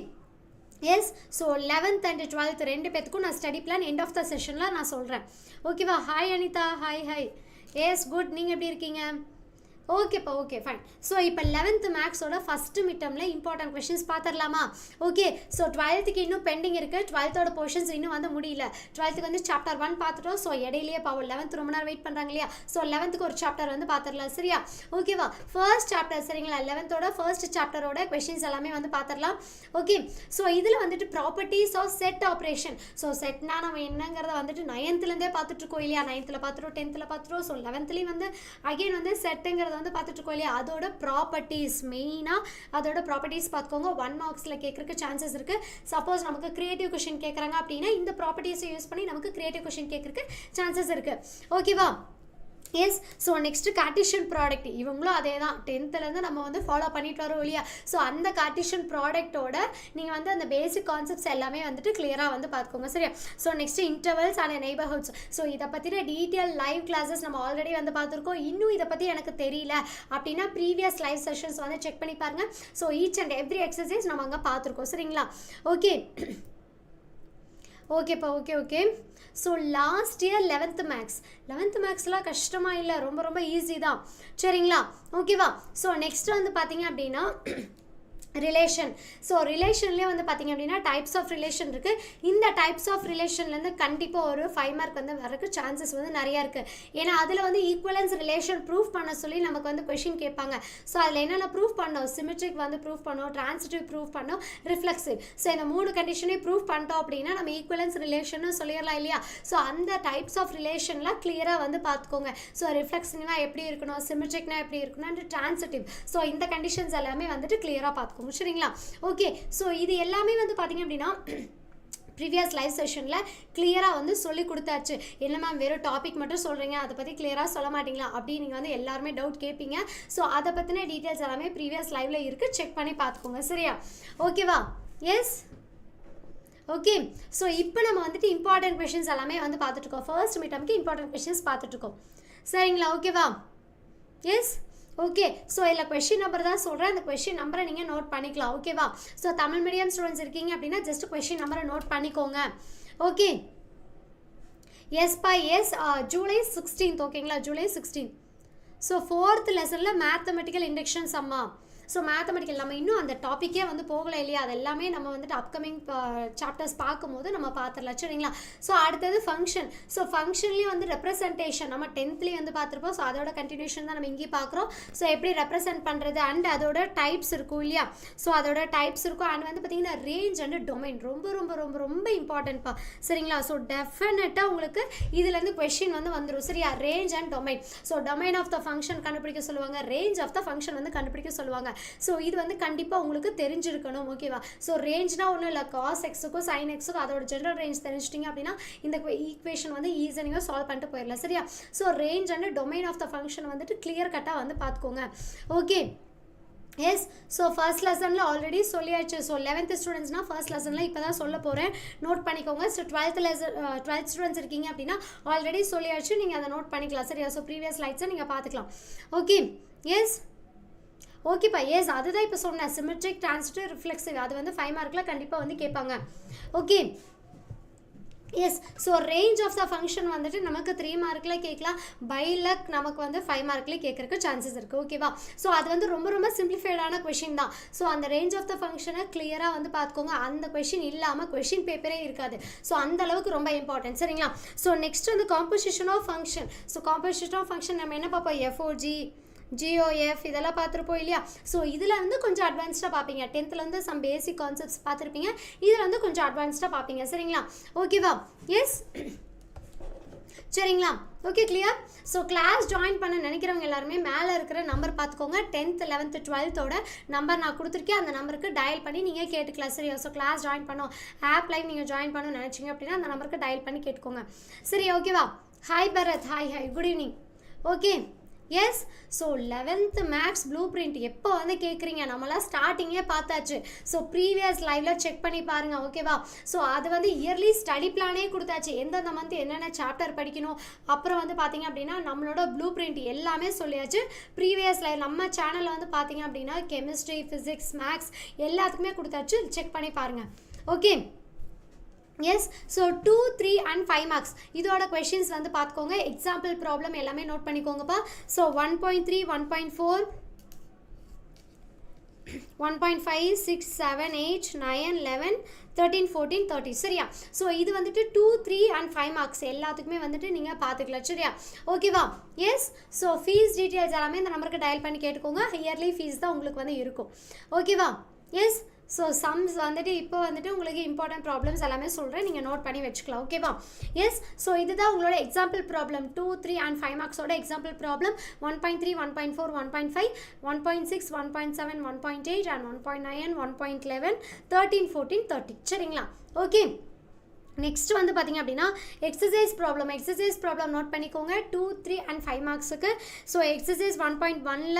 yes. So 11th and 12th ரெண்டு பேத்துக்கும் நான் study plan end of the செஷனில் நான் சொல்கிறேன். ஓகேவா? Hi Anitha. Hi. Yes good. நீங்கள் எப்படி இருக்கீங்க? ஓகேப்பா, ஓகே ஃபைன். ஸோ இப்போ 11th மேக்ஸோட ஃபஸ்ட்டு மிட்டமில் இம்பார்ட்டன்ட் கொஷின்ஸ் பார்த்துடலாமா? ஓகே, ஸோ 12th இன்னும் பெண்டிங் இருக்குது. 12th போர்ஷன்ஸ் இன்னும் வந்து முடியல. 12th வந்து சாப்டர் 1 பார்த்துட்டோம். ஸோ இடையிலேயே பாவம் 11th ரொம்ப நேரம் வெயிட் பண்ணுறாங்க இல்லையா? ஸோ 11th ஒரு சாப்டர் வந்து பார்த்துடலாம். சரியா? ஓகேவா? ஃபர்ஸ்ட் சாப்டர் சரிங்களா? 11th ஃபர்ஸ்ட் சாப்டரோட கொஷின்ஸ் எல்லாமே வந்து பார்த்துடலாம். ஓகே, ஸோ இதில் வந்துட்டு properties of set operation. So செட்னா நம்ம என்னங்கிறத வந்துட்டு 9th பார்த்துட்ருக்கோம் இல்லையா? 9th பார்த்துட்டோம், 10th பார்த்துட்டோம். ஸோ 11th வந்து அகெயின் வந்து செட்டுங்கிறத வந்து பார்த்துட்டு இருக்கோம் இல்லையா? அதோட ப்ராப்பர்ட்டிஸ் மெயினாக அதோட ப்ராப்பர்ட்டிஸ் பார்த்துக்கோங்க. 1 மார்க்ஸில் கேட்கறதுக்கு சான்சஸ் இருக்குது. சப்போஸ் நமக்கு கிரியேட்டிவ் கொஷின் கேட்குறாங்க அப்படின்னா இந்த ப்ராப்பர்ட்டிஸை யூஸ் பண்ணி நமக்கு கிரியேட்டிவ் கொஷின் கேட்கறதுக்கு சான்சஸ் இருக்குது. ஓகேவா? Yes. So next Cartesian product. இவங்களும் அதே தான் 10th நம்ம வந்து ஃபாலோ பண்ணிட்டு வரோம் இல்லையா? ஸோ அந்த கார்ட்டீசியன் ப்ராடக்ட்டோட நீங்கள் வந்து அந்த பேசிக் கான்செப்ட்ஸ் எல்லாமே வந்துட்டு கிளியராக வந்து பார்த்துக்கோங்க. சரியா? So next intervals and neighbourhoods. So இதை பற்றின டீட்டெயில் லைவ் கிளாஸஸ் நம்ம ஆல்ரெடி வந்து பார்த்துருக்கோம். இன்னும் இதை பற்றி எனக்கு தெரியல அப்படின்னா ப்ரீவியஸ் லைவ் செஷன்ஸ் வந்து செக் பண்ணி பாருங்கள். So each and every exercise நம்ம அங்கே பார்த்துருக்கோம். சரிங்களா? ஓகேப்பா, okay. So last year 11th மேக்ஸ்லாம் கஷ்டமாக இல்லை, ரொம்ப ஈஸி தான். சரிங்களா? ஓகேவா? ஸோ நெக்ஸ்ட் வந்து பார்த்தீங்க அப்படின்னா ரிலேஷன். ஸோ ரிலேஷன்லேயே வந்து பார்த்திங்க அப்படின்னா டைப்ஸ் ஆஃப் ரிலேஷன் இருக்குது. இந்த டைப்ஸ் ஆஃப் ரிலேஷன்லேருந்து கண்டிப்பாக ஒரு 5 மார்க் வந்து வரக்கு சான்சஸ் வந்து நிறையா இருக்குது. ஏன்னா அதில் வந்து ஈக்குவலன்ஸ் ரிலேஷன் ப்ரூஃப் பண்ண சொல்லி நமக்கு வந்து கொஷின் கேட்பாங்க. ஸோ அதில் என்னென்ன ப்ரூஃப் பண்ணோம்? சிமெட்ரிக் வந்து ப்ரூஃப் பண்ணோம், டிரான்சிட்டிவ் ப்ரூஃப் பண்ணோம், ரிஃப்ளெக்சிவ். ஸோ இந்த 3 கண்டிஷனையும் ப்ரூஃப் பண்ணிட்டோம் அப்படின்னா நம்ம ஈக்குவலன்ஸ் ரிலேஷன்னு சொல்லிடலாம் இல்லையா? ஸோ அந்த டைப்ஸ் ஆஃப் ரிலேஷனில் கிளியராக வந்து பார்த்துக்கோங்க. ஸோ ரிஃப்ளெக்ஷன்னா எப்படி இருக்கணும், சிமெட்ரிக்னா எப்படி இருக்கணும், அண்ட் டிரான்சிட்டிவ். ஸோ இந்த கண்டிஷன்ஸ் எல்லாமே வந்துட்டு கிளியராக பார்த்துக்கோங்க. சரிங்களா? ஓகே, ஸோ இது எல்லாமே வந்து பார்த்தீங்க அப்படின்னா ப்ரீவியஸ் லைவ் செஷனில் கிளியராக வந்து சொல்லி கொடுத்தாச்சு. என்ன மேம் வெறும் டாபிக் மட்டும் சொல்கிறீங்க, அதை பற்றி கிளியராக சொல்ல மாட்டிங்களா அப்படின்னு நீங்கள் வந்து எல்லாருமே டவுட் கேட்பீங்க. ஸோ அதை பற்றின டீட்டெயில்ஸ் எல்லாமே ப்ரீவியஸ் லைவில் இருக்குது, செக் பண்ணி பார்த்துக்கோங்க. சரியா? ஓகேவா? எஸ். ஓகே, ஸோ இப்போ நம்ம வந்துட்டு இம்பார்ட்டன்ட் கொஷின்ஸ் எல்லாமே வந்து பார்த்துட்ருக்கோம். ஃபர்ஸ்ட் மிட்டம்க்கு இம்பார்ட்டன்ட் கொஷின்ஸ் பார்த்துட்ருக்கோம். சரிங்களா? ஓகேவா? எஸ். ஓகே, ஸோ இதில் கொஷின் நம்பர் தான் சொல்கிறேன். அந்த கொஷின் நம்பரை நீங்கள் நோட் பண்ணிக்கலாம். ஓகேவா? ஸோ தமிழ் மீடியம் ஸ்டூடெண்ட்ஸ் இருக்கீங்க அப்படின்னா ஜஸ்ட் கொஷின் நம்பரை நோட் பண்ணிக்கோங்க. ஓகே, எஸ்பா எஸ். July 16th. ஓகேங்களா? July 16th. ஸோ 4th லெசனில் மேத்தமெட்டிக்கல் இண்டக்ஷன் சம்மா. ஸோ மேத்தமெட்டிக்கல் நம்ம இன்னும் அந்த டாப்பிக்கே வந்து போகலை இல்லையா? அது எல்லாமே நம்ம வந்துட்டு அப்கமிங் சாப்டர்ஸ் பார்க்கும்போது நம்ம பார்த்துடலாம். சரிங்களா? ஸோ அடுத்தது ஃபங்க்ஷன். ஸோ ஃபங்க்ஷன்லேயும் வந்து ரெப்ரசன்டேஷன் நம்ம 10th வந்து பார்த்துருப்போம். ஸோ அதோட கண்டினியூஷன் தான் நம்ம இங்கேயும் பார்க்குறோம். ஸோ எப்படி ரெப்ரசென்ட் பண்ணுறது அண்ட் அதோட டைப்ஸ் இருக்கும் இல்லையா? ஸோ அதோட டைப்ஸ் இருக்கும் அண்ட் வந்து பார்த்திங்கன்னா ரேஞ்ச் அண்ட் டொமைன் ரொம்ப இம்பார்ட்டன்ட்ப்பா. சரிங்களா? ஸோ டெஃபினட்டாக உங்களுக்கு இதுலேருந்து கொஷின் வந்து வந்துடும். சரியா? Range and domain. So domain of the function கண்டுபிடிக்க சொல்லுவாங்க, ரேஞ்ச் ஆஃப் த ஃபங்க்ஷன் வந்து கண்டுபிடிக்க சொல்லுவாங்க. ஸோ இது வந்து கண்டிப்பாக உங்களுக்கு தெரிஞ்சிருக்கணும். ஓகேவா? ஸோ ரேஞ்ச்னா ஒன்றும் இல்லை, காஸ் எக்ஸுக்கும் சைன் எக்ஸுக்கும் அதோட ஜென்ரல் ரேஞ்ச் தெரிஞ்சிட்டிங்க அப்படின்னா இந்த ஈக்குவேஷன் வந்து ஈஸியாக நீங்கள் சால்வ் பண்ணிட்டு போயிடலாம். சரியா? So range and domain of the function வந்துட்டு கிளியர் கட்டாக வந்து பார்த்துக்கோங்க. Okay, yes. ஸோ ஃபர்ஸ்ட் லெசனில் ஆல்ரெடி சொல்லியாச்சு. ஸோ 11th ஸ்டூடெண்ட்ஸ்னால் ஃபர்ஸ்ட் லெசனில் இப்போ தான் சொல்ல போகிறேன், நோட் பண்ணிக்கோங்க. ஸோ 12th ஸ்டூடெண்ட்ஸ் இருக்கீங்க அப்படின்னா ஆல்ரெடி சொல்லியாச்சு, நீங்கள் அதை நோட் பண்ணிக்கலாம். சரியா? ஸோ ப்ரீவியஸ் ஸ்லைட்ஸை நீங்கள் பார்த்துக்கலாம். Okay, yes. ஓகேப்பா, எஸ். அதுதான் இப்போ சொன்னேன், சிமெட்ரிக், டிரான்சிட்டிவ், ரிஃப்ளெக்சிவ். அது வந்து 5 மார்க்கில் கண்டிப்பாக வந்து கேட்பாங்க. Okay, yes. So range of the function வந்துட்டு நமக்கு 3 மார்க்கில் கேட்கலாம். பை லக் நமக்கு வந்து 5 மார்க்லேயே கேட்குறக்கு சான்சஸ் இருக்குது. ஓகேவா? ஸோ அது வந்து ரொம்ப சிம்பிளிஃபைடான கொஷின் தான். ஸோ அந்த ரேஞ்ச் ஆஃப் த ஃபங்க்ஷனை கிளியராக வந்து பார்த்துக்கோங்க. அந்த கொஷின் இல்லாமல் கொஷின் பேப்பரே இருக்காது. ஸோ அந்த அளவுக்கு ரொம்ப இம்பார்ட்டன்ட். சரிங்களா? ஸோ நெக்ஸ்ட் வந்து composition of function. So composition of function நம்ம என்ன பார்ப்போம்? எஃப்ஓஜி, GOF இதெல்லாம் பார்த்துருப்போம் இல்லையா? ஸோ இதில் வந்து கொஞ்சம் அட்வான்ஸ்டாக பார்ப்பீங்க. 10th வந்து சம் பேசிக் கான்செப்ட்ஸ் பார்த்துருப்பீங்க. இதில் வந்து கொஞ்சம் அட்வான்ஸ்டாக பார்ப்பீங்க. சரிங்களா? ஓகேவா? எஸ், சரிங்களா? Okay, clear? So class join பண்ண நினைக்கிறவங்க எல்லாருமே மேலே இருக்கிற நம்பர் பார்த்துக்கோங்க. 10th 11th 12th நம்பர் நான் கொடுத்துருக்கேன். அந்த நம்பருக்கு டயல் பண்ணி நீங்கள் கேட்டுக்கலாம். சரியா? ஸோ கிளாஸ் ஜாயின் பண்ணோம், ஆப் லைவ் நீங்கள் ஜாயின் பண்ணணும்னு நினச்சிங்க அப்படின்னா அந்த நம்பருக்கு டயல் பண்ணி கேட்டுக்கோங்க. சரி, ஓகேவா? Hi Bharath, hi good evening. Okay, yes. So 11th maths blue print எப்போ வந்து கேட்குறீங்க? நம்மளாம் ஸ்டார்டிங்கே பார்த்தாச்சு. ஸோ ப்ரீவியஸ் லைவில் செக் பண்ணி பாருங்கள். ஓகேவா? ஸோ அது வந்து இயர்லி ஸ்டடி பிளானே கொடுத்தாச்சு. எந்தெந்த மந்த் என்னென்ன சாப்டர் படிக்கணும், அப்புறம் வந்து பார்த்தீங்க அப்படின்னா நம்மளோட ப்ளூ பிரிண்ட் எல்லாமே சொல்லியாச்சு. ப்ரீவியஸ் லைவ் நம்ம சேனலில் வந்து பார்த்தீங்க அப்படின்னா கெமிஸ்ட்ரி, ஃபிசிக்ஸ், மேக்ஸ் எல்லாத்துக்குமே கொடுத்தாச்சு. செக் பண்ணி பாருங்கள். Okay, yes. So 2, 3 and 5 marks இதோட கொஷின்ஸ் வந்து பார்த்துக்கோங்க. எக்ஸாம்பிள் ப்ராப்ளம் எல்லாமே நோட் பண்ணிக்கோங்கப்பா. ஸோ 1.3, 1.4, 1.5, 6, 7, 8, 9, 11, 13, 14, 30. சரியா? ஸோ இது வந்துட்டு 2, 3 and 5 மார்க்ஸ் எல்லாத்துக்குமே வந்துட்டு நீங்கள் பார்த்துக்கலாம். சரியா? ஓகேவா? எஸ். ஸோ ஃபீஸ் டீட்டெயில்ஸ் எல்லாமே இந்த நம்பருக்கு டயல் பண்ணி கேட்டுக்கோங்க. இயர்லி ஃபீஸ் தான் உங்களுக்கு வந்து இருக்கும். ஓகேவா? எஸ். ஸோ சம்ஸ் வந்துட்டு இப்போ வந்துட்டு உங்களுக்கு இம்பார்ட்டன்ட் ப்ராப்ளம்ஸ் எல்லாமே சொல்கிறேன், நீங்கள் நோட் பண்ணி வச்சுக்கலாம். ஓகேவா? எஸ். ஸோ இதுதான் உங்களோட எக்ஸாம்பிள் ப்ராப்ளம். 2, 3 and 5 மார்க்ஸோட எக்ஸாம்பிள் ப்ராப்ளம். 1.3, 1.4, 1.5, 1.6, 1.7, 1.8 and 1.9, 1.11, 13, 14, 30. சரிங்களா? ஓகே, நெக்ஸ்ட் வந்து பார்த்தீங்க அப்படின்னா எக்ஸசைஸ் ப்ராப்ளம் நோட் பண்ணிக்கோங்க. 2, 3 and 5 மார்க்ஸுக்கு. ஸோ எக்ஸசைஸ் 1.1ல்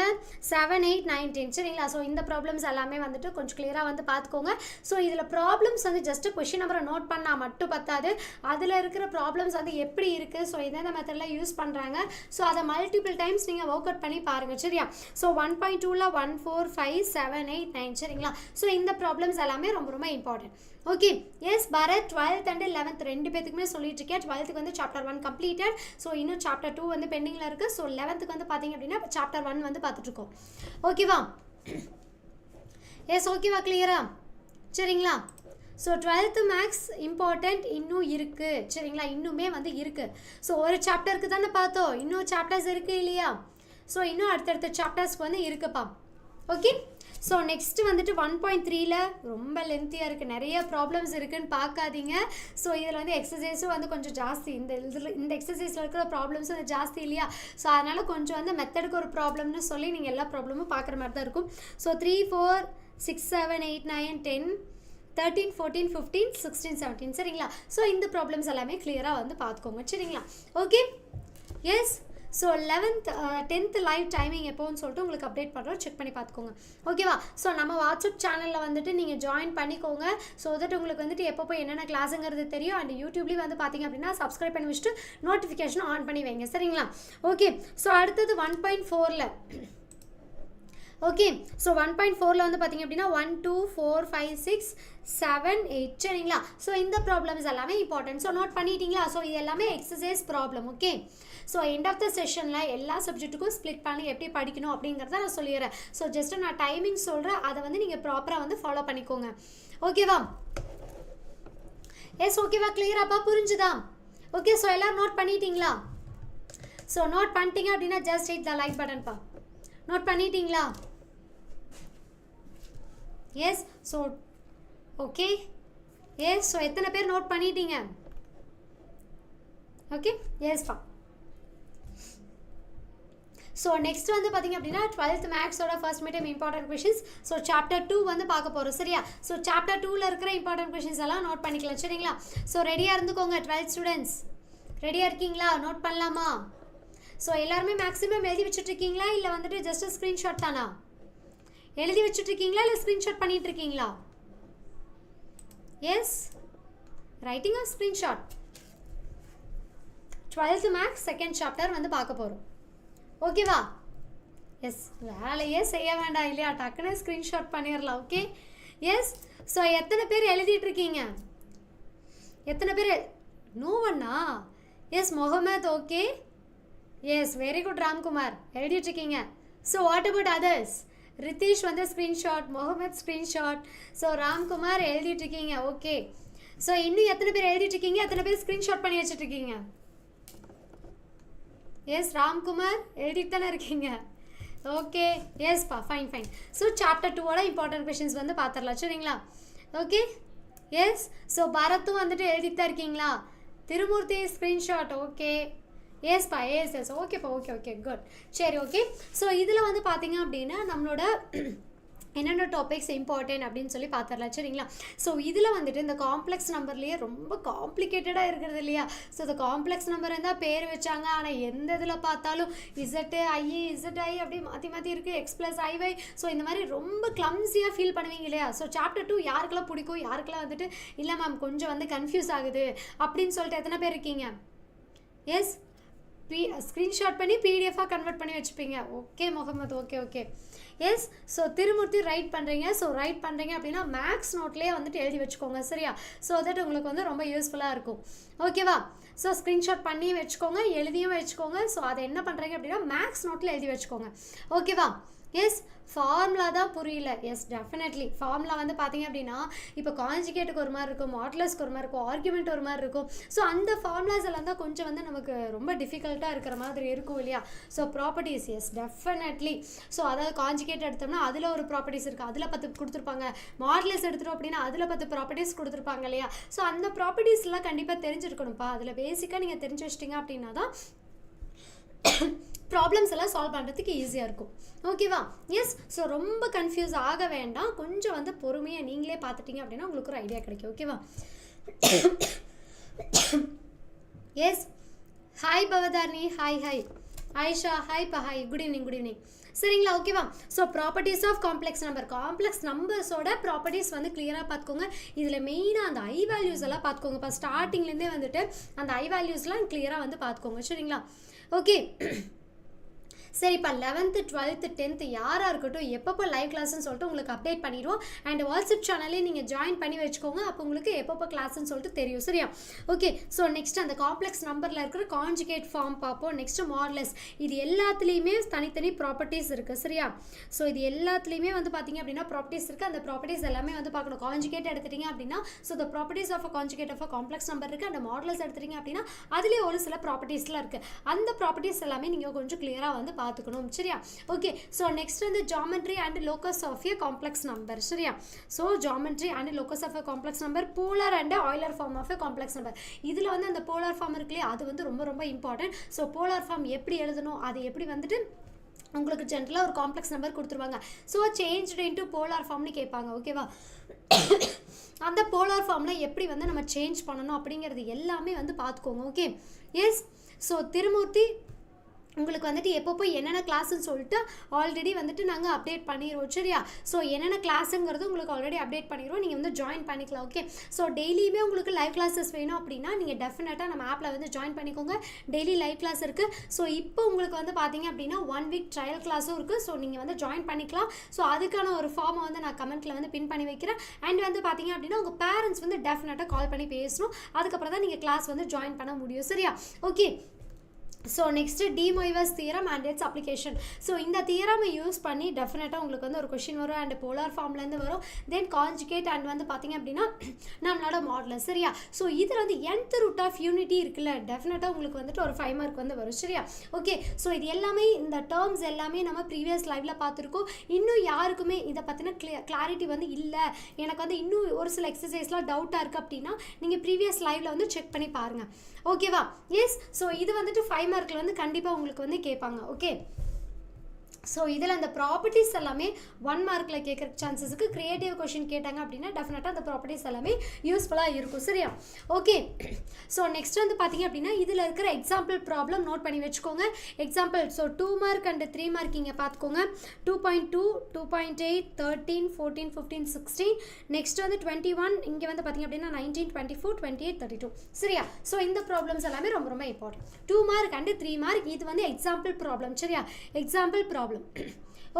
7, 8, 9, 10. சரிங்களா? ஸோ இந்த ப்ராப்ளம்ஸ் எல்லாமே வந்துட்டு கொஞ்சம் கிளியராக வந்து பார்த்துக்கோங்க. ஸோ இதில் ப்ராப்ளம்ஸ் வந்து ஜஸ்ட்டு கொஷின் நம்பரை நோட் பண்ணால் மட்டும் பத்தாது. அதில் இருக்கிற ப்ராப்ளம்ஸ் வந்து எப்படி இருக்குது, ஸோ எந்தெந்த மெத்தடில் யூஸ் பண்ணுறாங்க, ஸோ அதை மல்டிபிள் டைம்ஸ் நீங்கள் ஒர்க் அவுட் பண்ணி பாருங்கள். சரியா? ஸோ 1.2ல் 1, 4, 5, 7, 8, 9. சரிங்களா? ஸோ இந்த ப்ராப்ளம்ஸ் எல்லாமே ரொம்ப ரொம்ப important. Okay, yes Bharath 12th and 11th ரெண்டு பேத்துக்குமே சொல்லிட்டு இருக்கேன். 12th வந்து சாப்டர் 1 கம்ப்ளீட்டட். ஸோ இன்னும் சாப்டர் 2 வந்து பெண்டிங்கில் இருக்குது. ஸோ 11th வந்து பார்த்தீங்க அப்படின்னா சாப்டர் 1 வந்து பார்த்துட்ருக்கோம். ஓகேவா? எஸ், ஓகேவா? கிளியரா? சரிங்களா? ஸோ 12th மேக்ஸ் இம்பார்ட்டண்ட் இன்னும் இருக்குது. சரிங்களா? இன்னுமே வந்து இருக்குது. ஸோ ஒரு சாப்டருக்கு தானே பார்த்தோம், இன்னும் சாப்டர்ஸ் இருக்குது இல்லையா? ஸோ இன்னும் அடுத்தடுத்த சாப்டர்ஸ்க்கு வந்து இருக்குப்பா. ஓகே, ஸோ நெக்ஸ்ட்டு வந்துட்டு 1.3ல் ரொம்ப லென்த்தியாக இருக்குது, நிறைய ப்ராப்ளம்ஸ் இருக்குதுன்னு பார்க்காதீங்க. ஸோ இதில் வந்து எக்ஸசைஸும் வந்து கொஞ்சம் ஜாஸ்தி, இந்த எக்ஸசைஸில் இருக்கிற ப்ராப்ளம்ஸும் வந்து ஜாஸ்தி இல்லையா? ஸோ அதனால் கொஞ்சம் வந்து மெத்தடுக்கு ஒரு ப்ராப்ளம்னு சொல்லி நீங்கள் எல்லா ப்ராப்ளமும் பார்க்குற மாதிரி தான் இருக்கும். ஸோ 3, 4, 6, 7, 8, 9, 10, 13, 14, 15, 16, 17. சரிங்களா? ஸோ இந்த ப்ராப்ளம்ஸ் எல்லாமே கிளியராக வந்து பார்த்துக்கோங்க. சரிங்களா? Okay, yes. So 10th live timing எப்போன்னு சொல்லிட்டு உங்களுக்கு அப்டேட் பண்ணுறோம், செக் பண்ணி பார்த்துக்கோங்க. ஓகேவா? ஸோ நம்ம வாட்ஸ்அப் சேனலில் வந்துட்டு நீங்கள் ஜாயின் பண்ணிக்கோங்க. ஸோ தட் உங்களுக்கு வந்துட்டு எப்போ என்னென்ன கிளாஸுங்கிறது தெரியும். அண்ட் யூடியூப்லேயும் வந்து பார்த்தீங்க அப்படின்னா சப்ஸ்கிரைப் பண்ணி வச்சுட்டு நோட்டிஃபிகேஷன் ஆன் பண்ணி வைங்க. சரிங்களா? ஓகே, ஸோ அடுத்தது 1.4ல். ஓகே, ஸோ 1.4ல் வந்து பார்த்தீங்க அப்படின்னா 1, 2, 4, 5, 6, 7, 8. சரிங்களா? ஸோ இந்த ப்ராப்ளம்ஸ் எல்லாமே இம்பார்ட்டன்ட். ஸோ நோட் பண்ணிட்டீங்களா? ஸோ இது எல்லாமே exercise problem. Okay, so end of the செஷனில் எல்லா சப்ஜெக்ட்டுக்கும் ஸ்ப்ளிட் பண்ணி எப்படி படிக்கணும் அப்படிங்கிறத நான் சொல்லிடுறேன். ஸோ ஜஸ்ட்டு நான் டைமிங் சொல்கிறேன், அதை வந்து நீங்கள் ப்ராப்பராக வந்து ஃபாலோ பண்ணிக்கோங்க. ஓகேவா? எஸ், ஓகேவா? கிளியராப்பா? புரிஞ்சுதா? ஓகே, ஸோ எல்லோரும் நோட் பண்ணிட்டீங்களா? ஸோ நோட் பண்ணிட்டீங்க அப்படின்னா ஜஸ்ட் ஹிட் த லைக் பட்டன்ப்பா. நோட் பண்ணிட்டீங்களா? Yes. So okay, yes. So எத்தனை பேர் நோட் பண்ணிட்டீங்க? ஓகே, எஸ்ப்பா. ஸோ நெக்ஸ்ட் வந்து பார்த்தீங்க அப்படின்னா 12th மேக்ஸோட ஃபர்ஸ்ட் மீட்டம் இம்பார்ட்டன்ட் கொஷின்ஸ். ஸோ சாப்டர் 2 வந்து பார்க்க போகிறோம். சரியா? ஸோ சாப்டர் 2ல் இருக்கிற இம்பார்ட்டன்ட் கொஷின்ஸ் எல்லாம் நோட் பண்ணிக்கலாம். சரிங்களா? ஸோ ரெடியாக இருந்துக்கோங்க 12th ஸ்டூடெண்ட்ஸ். ரெடியாக இருக்கீங்களா? நோட் பண்ணலாமா? ஸோ எல்லாருமே மேக்ஸிமம் எழுதி வச்சுட்ருக்கீங்களா, இல்லை வந்துட்டு ஜஸ்ட் ஸ்க்ரீன்ஷாட் தானா? எழுதி வச்சுட்ருக்கீங்களா இல்லை ஸ்க்ரீன்ஷாட் பண்ணிகிட்ருக்கீங்களா? Yes, writing or screenshot. 12th maths second chapter வந்து பார்க்க போகிறோம். ஓகேவா? எஸ், வேலையே செய்ய வேண்டாம் இல்லையா, டக்குன்னு ஸ்க்ரீன்ஷாட் பண்ணிடலாம். Okay, yes. ஸோ எத்தனை பேர் எழுதிட்டுருக்கீங்க? எத்தனை பேர்? நோ ஒன்னா? Yes, Mohammed. Okay, yes, very good. Ramkumar எழுதிட்டுருக்கீங்க. So what about others? Ritheesh வந்து screenshot, Mohammed screenshot, so Ramkumar எழுதிட்டுருக்கீங்க. ஓகே, ஸோ இன்னும் எத்தனை பேர் எழுதிட்டுருக்கீங்க? எத்தனை பேர் ஸ்க்ரீன்ஷாட் பண்ணி வச்சுட்ருக்கீங்க? எஸ், ராம்குமார் எழுதிட்டு தானே இருக்கீங்க. ஓகே எஸ்ப்பா ஃபைன் ஃபைன். ஸோ சாப்டர் 2ஓட இம்பார்ட்டன்ட் கொஷின்ஸ் வந்து பார்த்துடலாம் சரிங்களா? Okay yes. ஸோ பரத்தும் வந்துட்டு எழுதிட்டு இருக்கீங்களா? திருமூர்த்தி ஸ்க்ரீன்ஷாட் ஓகே எஸ்ப்பா எஸ் ஓகேப்பா ஓகே குட் சரி ஓகே. ஸோ இதில் வந்து பார்த்தீங்க அப்படின்னா நம்மளோட என்னென்ன டாபிக்ஸ் இம்பார்ட்டன்ட் அப்படின்னு சொல்லி பார்த்துடலாம் சரிங்களா? ஸோ இதில் வந்துட்டு இந்த காம்ப்ளெக்ஸ் நம்பர்லேயே ரொம்ப காம்ப்ளிகேட்டடாக இருக்கிறது இல்லையா? ஸோ இந்த காம்ப்ளெக்ஸ் நம்பர் இருந்தால் பேர் வச்சாங்க, ஆனால் எந்த இதில் பார்த்தாலும் இசட்டு ஐ அப்படி மாற்றி இருக்குது, X+IY. ஸோ இந்த மாதிரி ரொம்ப கிளம்ஸியாக ஃபீல் பண்ணுவீங்க இல்லையா? ஸோ சாப்டர் 2 யாருக்கெல்லாம் பிடிக்கும், யாருக்கெல்லாம் வந்துட்டு இல்லை மேம் கொஞ்சம் வந்து கன்ஃபியூஸ் ஆகுது அப்படின்னு சொல்லிட்டு எத்தனை பேர் இருக்கீங்க? எஸ் ஸ்க்ரீன்ஷாட் பண்ணி பிடிஎஃபாக கன்வெர்ட் பண்ணி வச்சுப்பீங்க. Okay Mohammed okay yes. So Thirumoorthy write பண்ணுறீங்க. ஸோ ரைட் பண்ணுறீங்க அப்படின்னா மேக்ஸ் நோட்லேயே வந்துட்டு எழுதி வச்சுக்கோங்க சரியா? ஸோ தட் உங்களுக்கு வந்து ரொம்ப யூஸ்ஃபுல்லாக இருக்கும் ஓகேவா? ஸோ ஸ்க்ரீன்ஷாட் பண்ணி வச்சுக்கோங்க, எழுதியும் வச்சுக்கோங்க. ஸோ அதை என்ன பண்ணுறீங்க அப்படின்னா மேக்ஸ் நோட்டில் எழுதி வச்சுக்கோங்க ஓகேவா? எஸ் ஃபார்முலா தான் புரியல. எஸ் டெஃபினெட்லி ஃபார்முலா வந்து பார்த்தீங்க அப்படின்னா இப்போ கான்ஜுகேட்டுக்கு ஒரு மாதிரி இருக்கும், மாடுலஸ்க்கு ஒரு மாதிரி இருக்கும், ஆர்குமெண்ட் ஒரு மாதிரி இருக்கும். ஸோ அந்த ஃபார்முலாஸ் எல்லாம் தான் கொஞ்சம் வந்து நமக்கு ரொம்ப டிஃபிகல்ட்டாக இருக்கிற மாதிரி இருக்கும் இல்லையா? So properties yes definitely. So அதாவது கான்ஜுகேட் எடுத்தோம்னா அதில் ஒரு ப்ராப்பர்ட்டிஸ் இருக்குது, அதில் 10 கொடுத்துருப்பாங்க. மாடுலஸ் எடுத்துட்டோம் அப்படின்னா அதில் 10 ப்ராப்பர்ட்டிஸ் கொடுத்துருப்பாங்க இல்லையா? ஸோ அந்த ப்ராப்பர்ட்டிஸ்லாம் கண்டிப்பாக தெரிஞ்சிருக்கணும்ப்பா. அதில் பேசிக்காக நீங்கள் தெரிஞ்சு வச்சிட்டிங்க அப்படின்னா தான் ப்ராப்ளம்ஸ் எல்லாம் சால்வ் பண்ணுறதுக்கு ஈஸியாக இருக்கும் ஓகேவா? எஸ். ஸோ ரொம்ப கன்ஃபியூஸ் ஆக வேண்டாம், கொஞ்சம் வந்து பொறுமையாக நீங்களே பார்த்துட்டிங்க அப்படின்னா உங்களுக்கு ஒரு ஐடியா கிடைக்கும் ஓகேவா? Yes hi Bhavatharani hi Ayesha ஹாய்ப்பா ஹாய் குட் ஈவினிங் சரிங்களா? ஓகேவா? ஸோ ப்ராப்பர்ட்டிஸ் ஆஃப் காம்ப்ளெக்ஸ் நம்பர்ஸோட ப்ராப்பர்ட்டிஸ் வந்து கிளியராக பார்த்துக்கோங்க. இதில் மெயினாக அந்த ஐ வேல்யூஸ் எல்லாம் பார்த்துக்கோங்க. இப்போ ஸ்டார்டிங்லேருந்தே வந்துட்டு அந்த ஐ வேல்யூஸ்லாம் கிளியராக வந்து பார்த்துக்கோங்க சரிங்களா? ஓகே சரி. இப்போ 11th 12th 10th யாராக இருக்கட்டும் எப்பப்போ லைவ் கிளாஸ்ன்னு சொல்லிட்டு உங்களுக்கு அப்டேட் பண்ணிடுவோம். அண்ட் வாட்ஸ்அப் சேனலே நீங்கள் ஜாயின் பண்ணி வச்சுக்கோங்க, அப்போ உங்களுக்கு எப்பப்போ கிளாஸ்ன்னு சொல்லிட்டு தெரியும் சரியா? ஓகே. ஸோ நெக்ஸ்ட் அந்த காம்ப்ளெக்ஸ் நம்பரில் இருக்கிற கான்ஜுகேட் ஃபார்ம் பார்ப்போம். Next modulus. இது எல்லாத்துலேயுமே தனித்தனி ப்ராப்பர்ட்டிஸ் இருக்குது சரியா? ஸோ இது எல்லாத்துலேயுமே வந்து பார்த்தீங்க அப்படின்னா ப்ராப்பர்ட்டிஸ் இருக்குது. அந்த ப்ராப்பர்ட்டிஸ் எல்லாமே வந்து பார்க்கணும். கான்ஜுகேட் எடுத்துட்டீங்க அப்படின்னா so the properties of a conjugate of a complex number இருக்குது. அந்த மாடுலஸ் எடுத்துட்டீங்க அப்படின்னா அதுலேயே ஒரு சில ப்ராப்பர்ட்டிஸ்லாம் இருக்குது. அந்த ப்ராப்பர்ட்டிஸ் எல்லாமே நீங்கள் கொஞ்சம் கிளியராக வந்து பார்த்துக்கணும் சரியா? ஓகே. ஸோ நெக்ஸ்ட் வந்து geometry and locus of a complex number சரியா? So geometry and locus of a complex number, polar and Euler form of a complex number. இதில் வந்து அந்த போலார் ஃபார்ம் இருக்குல்லையே அது வந்து ரொம்ப ரொம்ப இம்பார்ட்டன்ட். ஸோ போலார் ஃபார்ம் எப்படி எழுதணும், அது எப்படி வந்துட்டு உங்களுக்கு ஜென்ரலாக ஒரு காம்ப்ளெக்ஸ் நம்பர் கொடுத்துருவாங்க. ஸோ சேஞ்ச்டு இன்ட்டு போலார் ஃபார்ம்னு கேட்பாங்க ஓகேவா? அந்த போலார் ஃபார்மில் எப்படி வந்து நம்ம சேஞ்ச் பண்ணணும் அப்படிங்கிறது எல்லாமே வந்து பார்த்துக்கோங்க ஓகே. எஸ். ஸோ திருமூர்த்தி உங்களுக்கு வந்துட்டு எப்பப்போ என்னென்ன கிளாஸ்ன்னு சொல்லிட்டு ஆல்ரெடி வந்துட்டு நாங்கள் அப்டேட் பண்ணிடுவோம் சரியா? ஸோ என்னென்ன கிளாஸுங்கிறது உங்களுக்கு ஆல்ரெடி அப்டேட் பண்ணிடுவோம், நீங்கள் வந்து ஜாயின் பண்ணிக்கலாம் ஓகே. ஸோ டெய்லியுமே உங்களுக்கு லைவ் கிளாஸஸ் வேணும் அப்படின்னா நீங்கள் டெஃபினட்டாக நம்ம ஆப்பில் வந்து ஜாயின் பண்ணிக்கோங்க. டெய்லி லைவ் கிளாஸ் இருக்குது. ஸோ இப்போ உங்களுக்கு வந்து பார்த்தீங்க அப்படின்னா 1 வீக் ட்ரையல் கிளாஸும் இருக்குது. ஸோ நீங்கள் வந்து ஜாயின் பண்ணிக்கலாம். ஸோ அதுக்கான ஒரு ஃபார்மை வந்து நான் கமெண்ட்டில் வந்து பின் பண்ணி வைக்கிறேன். அண்ட் வந்து பார்த்தீங்க அப்படின்னா உங்கள் பேரண்ட்ஸ் வந்து டெஃபினட்டாக கால் பண்ணி பேசணும். அதுக்கப்புறம் தான் நீங்கள் கிளாஸ் வந்து ஜாயின் பண்ண முடியும் சரியா? Okay. So next De Moivre's theorem and its application. So இந்த தியரமை யூஸ் பண்ணி டெஃபினட்டாக உங்களுக்கு வந்து ஒரு கொஷின் வரும். அண்ட் போலார் ஃபார்ம்லேருந்து வரும். தென் கான்ஜுகேட் அண்ட் வந்து பார்த்தீங்க அப்படின்னா நம்மளோட மாடலர் சரியா? ஸோ இதில் வந்து nth ரூட் ஆஃப் யூனிட்டி இருக்குல்ல, டெஃபினட்டாக உங்களுக்கு வந்துட்டு ஒரு 5 மார்க் வந்து வரும் சரியா? ஓகே. ஸோ இது எல்லாமே இந்த டேர்ம்ஸ் எல்லாமே நம்ம ப்ரீவியஸ் லைவில் பார்த்துருக்கோம். இன்னும் யாருக்குமே இதை பற்றின கிளாரிட்டி வந்து இல்லை, எனக்கு வந்து இன்னும் ஒரு சில எக்ஸசைஸ்லாம் டவுட்டாக இருக்குது அப்படின்னா நீங்கள் ப்ரீவியஸ் லைவில் வந்து செக் பண்ணி பாருங்கள் ஓகேவா? எஸ். ஸோ இது வந்துட்டு 5 மார்க்கில் வந்து கண்டிப்பாக உங்களுக்கு வந்து கேட்பாங்க ஓகே. ஸோ இதில் அந்த ப்ராப்பர்ட்டிஸ் எல்லாமே 1 மார்க்கில் கேட்குற சான்சஸுக்கு கிரியேட்டிவ் கொஷின் கேட்டாங்க அப்படின்னா டெஃபினட்டாக அந்த ப்ராப்பர்ட்டிஸ் எல்லாமே யூஸ்ஃபுல்லாக இருக்கும் சரியா? ஓகே. ஸோ நெக்ஸ்ட் வந்து பார்த்தீங்க அப்படின்னா இதில் இருக்கிற எக்ஸாம்பிள் ப்ராப்ளம் நோட் பண்ணி வச்சுக்கோங்க. Example so 2 mark and 3 mark இங்கே பார்த்துக்கோங்க. 2.2, 2.8, 13, 14, 15, 16. நெக்ஸ்ட் வந்து 21. இங்கே வந்து பார்த்தீங்க அப்படின்னா 19, 24, 28, 32 சரியா? ஸோ இந்த ப்ராப்ளம்ஸ் எல்லாமே ரொம்ப ரொம்ப இம்பார்ட்டன்ட். 2 மார்க் அண்ட் 3 மார்க் இது வந்து எக்ஸாம்பிள் ப்ராப்ளம் சரியா? Example problem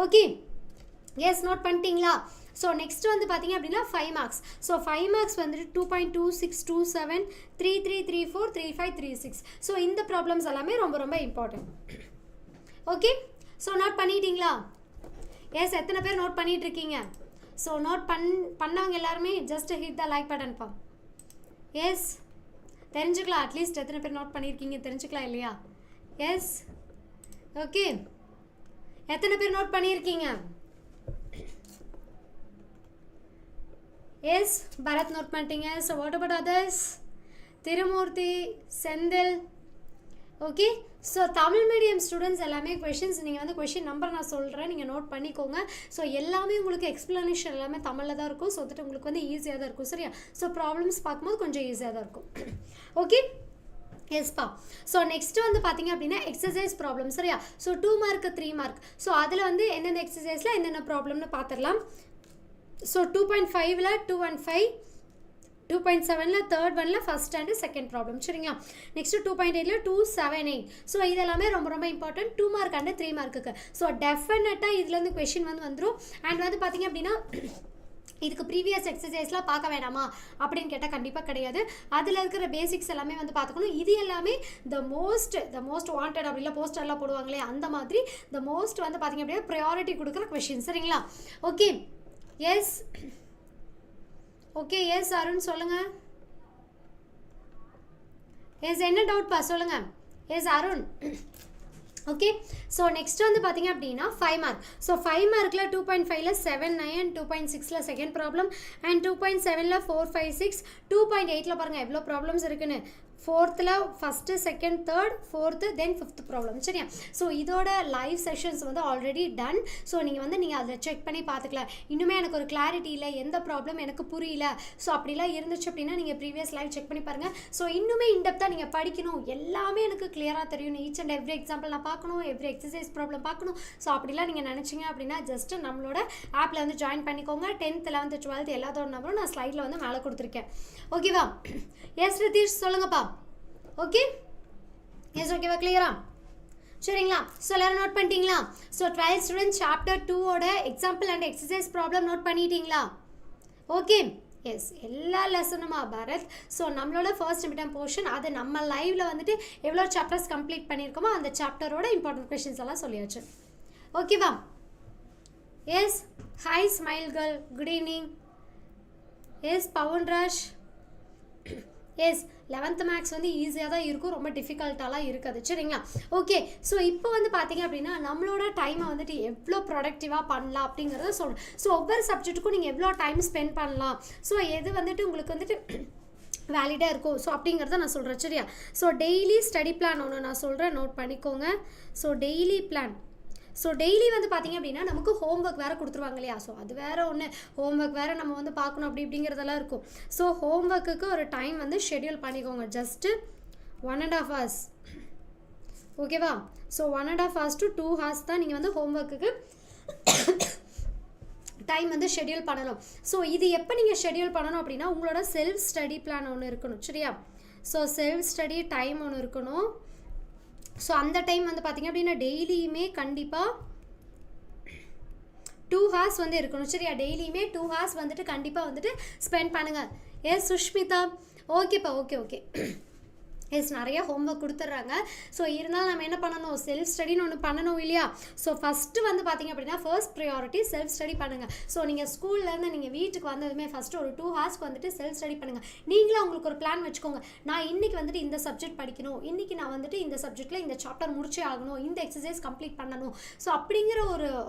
okay. Yes note பண்ணிட்டீங்களா? ஸோ நெக்ஸ்ட் வந்து பார்த்தீங்க அப்படின்னா 5 மார்க்ஸ். ஸோ 5 மார்க்ஸ் வந்துட்டு 2.2627, 3334, 3536. ஸோ இந்த ப்ராப்ளம்ஸ் எல்லாமே ரொம்ப ரொம்ப இம்பார்ட்டன்ட் ஓகே. ஸோ நோட் பண்ணிட்டீங்களா? எஸ் எத்தனை பேர் நோட் பண்ணிட்டு இருக்கீங்க? ஸோ நோட் பண்ணவங்க எல்லாருமே ஜஸ்ட் ஹிட் த லைக் பட்டன்ப்பா. எஸ் தெரிஞ்சுக்கலாம், அட்லீஸ்ட் எத்தனை பேர் நோட் பண்ணியிருக்கீங்க தெரிஞ்சுக்கலாம் இல்லையா? Yes okay. எத்தனை பேர் நோட் பண்ணியிருக்கீங்க? எஸ், பரத் நோட் பண்ணிட்டீங்க. So what about others? Thirumoorthy, Senthil. Okay, so Tamil medium students எல்லாமே கொஷின்ஸ் நீங்கள் வந்து கொஷின் நம்பர் நான் சொல்கிறேன், நீங்கள் நோட் பண்ணிக்கோங்க. ஸோ எல்லாமே உங்களுக்கு எக்ஸ்ப்ளனேஷன் எல்லாமே தமிழில் தான் இருக்கும். ஸோ தட் உங்களுக்கு வந்து ஈஸியாக தான் இருக்கும். சரியா? ஸோ ப்ராப்ளம்ஸ் பார்க்கும்போது கொஞ்சம் ஈஸியாக தான் இருக்கும். ஓகே, எஸ்ப்பா. ஸோ நெக்ஸ்ட்டு வந்து பார்த்தீங்க அப்படின்னா எக்ஸசைஸ் ப்ராப்ளம். சரியா? So 2 mark 3 mark. ஸோ அதில் வந்து எந்தெந்த எக்ஸசைஸில் என்னென்ன ப்ராப்ளம்னு பார்த்துடலாம். ஸோ 2.5ல் 2 and 5, 2.7ல் தேர்ட் ஒன்ல ஃபர்ஸ்ட் அண்ட் செகண்ட் ப்ராப்ளம். சரிங்களா? நெக்ஸ்ட் 2.8ல் 2, 7, 8. ஸோ இதெல்லாமே ரொம்ப ரொம்ப இம்பார்ட்டன்ட் 2 மார்க் அண்ட் 3 மார்க்குக்கு. ஸோ டெஃபினட்டாக இதுலேருந்து கொஷின் வந்து வந்துடும். அண்ட் வந்து பார்த்தீங்க அப்படின்னா இதுக்கு ப்ரீவியஸ் எக்ஸசைஸ்லாம் பார்க்க வேணாமா அப்படின்னு கேட்டால் கண்டிப்பாக கிடையாது. அதில் இருக்கிற பேசிக்ஸ் எல்லாமே வந்து பார்த்துக்கணும். இது எல்லாமே த மோஸ்ட் வாண்டட் அப்படிலாம் போஸ்டர்லாம் போடுவாங்களே அந்த மாதிரி த மோஸ்ட் வந்து பார்த்தீங்க அப்படின்னா ப்ரையாரிட்டி கொடுக்குற கொஷின். சரிங்களா? Okay, yes. Okay, yes Arun சொல்லுங்கள். எஸ், என்ன டவுட்ப்பா சொல்லுங்கள். Yes Arun. Okay, so next வந்து பார்த்தீங்க அப்படின்னா 5 மார்க். ஸோ 5 மார்க்கில் 2.5ல் 7, 9, 2.6ல் செகண்ட் ப்ராப்ளம் அண்ட் 2.7ல் 4, 5, 6, 2.8ல் பாருங்கள் எவ்வளோ ப்ராப்ளம்ஸ் இருக்குன்னு. 4th first, second, third, 4th, then 5th problem. சரியா? ஸோ இதோட லைவ் செஷன்ஸ் வந்து ஆல்ரெடி டன். ஸோ நீங்கள் அதை செக் பண்ணி பார்த்துக்கலாம். இன்னுமே எனக்கு ஒரு கிளாரிட்டி இல்லை, எந்த ப்ராப்ளம் எனக்கு புரியல, ஸோ அப்படிலாம் இருந்துச்சு அப்படின்னா நீங்கள் ப்ரீவியஸ் லைவ் செக் பண்ணி பாருங்கள். ஸோ இன்னுமே இன்டெப்த்தாக நீங்கள் படிக்கணும், எல்லாமே எனக்கு கிளியராக தெரியும், ஈச் அண்ட் எவ்ரி எக்ஸாம்பிள் நான் பார்க்கணும், எவ்ரி எக்ஸசைஸ் ப்ராப்ளம் பார்க்கணும். ஸோ அப்படிலாம் நீங்கள் நினச்சிங்க அப்படின்னா ஜஸ்ட்டு நம்மளோட ஆப்பில் வந்து ஜாயின் பண்ணிக்கோங்க. 10th, 11th, 12th எல்லாத்தோட நம்பரும் நான் ஸ்லைடில் வந்து மேலே கொடுத்துருக்கேன். ஓகேவா? எஸ் ரிதீஷ் சொல்லுங்கப்பா. ஓகே, எஸ் ஓகேவா? கிளியரா? சரிங்களா? ஸோ எல்லாரும் நோட் பண்ணிட்டீங்களா? ஸோ 12th ஸ்டூடெண்ட்ஸ் சாப்டர் 2ஓட example and exercise problem note பண்ணிட்டீங்களா? ஓகே, எஸ் எல்லா லெசனுமா பரத். ஸோ நம்மளோட ஃபர்ஸ்ட் மிட்டம் போர்ஷன் அது நம்ம லைவில் வந்துட்டு எவ்வளோ சாப்டர்ஸ் கம்ப்ளீட் பண்ணியிருக்கோமோ அந்த சாப்டரோட இம்பார்ட்டன்ட் கொஷின்ஸ் எல்லாம் சொல்லியாச்சு. ஓகேவா? Yes, hi smile girl, good evening. Yes Pavan Raj. Yes 11th maths வந்து ஈஸியாக தான் இருக்கும், ரொம்ப டிஃபிகல்ட்டாலாம் இருக்காது. சரிங்களா? ஓகே, ஸோ இப்போ வந்து பார்த்தீங்க அப்படின்னா நம்மளோட டைமை வந்துட்டு எவ்வளோ ப்ரொடக்டிவாக பண்ணலாம் அப்படிங்கிறத சொல்கிறேன். ஸோ ஒவ்வொரு சப்ஜெக்ட்டுக்கும் நீங்கள் எவ்வளோ டைம் ஸ்பெண்ட் பண்ணலாம், ஸோ எது வந்துட்டு உங்களுக்கு வந்துட்டு வேலிடாக இருக்கும், ஸோ அப்படிங்கிறத நான் சொல்கிறேன். சரியா? ஸோ டெய்லி ஸ்டடி பிளான் ஒன்று நான் சொல்கிறேன், நோட் பண்ணிக்கோங்க. So daily plan. So daily வந்து பார்த்திங்க அப்படின்னா நமக்கு ஹோம் ஒர்க் வேறு கொடுத்துருவாங்க இல்லையா? ஸோ அது வேறு ஒன்று, ஹோம் ஒர்க் வேறு நம்ம வந்து பார்க்கணும் அப்படிங்கிறதெல்லாம் இருக்கும். ஸோ ஹோம் ஒர்க்குக்கு ஒரு டைம் வந்து ஷெட்யூல் பண்ணிக்கோங்க. Just 1.5 hours. ஓகேவா? ஸோ 1.5 hours to 2 hours தான் நீங்கள் வந்து ஹோம் ஒர்க்குக்கு டைம் வந்து ஷெட்யூல் பண்ணணும். ஸோ இது எப்போ நீங்கள் ஷெட்யூல் பண்ணணும் அப்படின்னா உங்களோட செல்ஃப் ஸ்டடி பிளான் ஒன்று இருக்கணும். சரியா? ஸோ செல்ஃப் ஸ்டடி டைம் ஒன்று இருக்கணும். ஸோ அந்த டைம் வந்து பார்த்திங்க அப்படின்னா டெய்லியுமே கண்டிப்பாக 2 hours வந்து இருக்கணும். சரியா? டெய்லியுமே 2 hours வந்துட்டு கண்டிப்பாக வந்துட்டு ஸ்பெண்ட் பண்ணுங்கள். எஸ் சுஷ்மிதா. ஓகேப்பா, ஓகே ஓகே. எஸ் நிறைய ஹோம்ஒர்க் கொடுத்துட்றாங்க. ஸோ இருந்தாலும் நம்ம என்ன பண்ணணும், செல்ஃப் ஸ்டடின்னு ஒன்று பண்ணணும் இல்லையா? ஸோ ஃபஸ்ட்டு வந்து பார்த்திங்க அப்படின்னா ஃபர்ஸ்ட் ப்ரையாரிட்டி செல்ஃப் ஸ்டடி பண்ணுங்கள். ஸோ நீங்கள் ஸ்கூல்லேருந்து நீங்கள் வீட்டுக்கு வந்ததுமே ஃபஸ்ட்டு ஒரு 2 hours வந்துட்டு செல்ஃப் ஸ்டடி பண்ணுங்கள். நீங்களே உங்களுக்கு ஒரு பிளான் வச்சுக்கோங்க. நான் இன்றைக்கி வந்துட்டு இந்த சப்ஜெக்ட் படிக்கணும், இன்றைக்கி நான் வந்துட்டு இந்த சப்ஜெக்ட்டில் இந்த சாப்டர் முடிச்சே ஆகணும், இந்த எக்ஸசைஸ் கம்ப்ளீட் பண்ணணும். ஸோ அப்படிங்கிற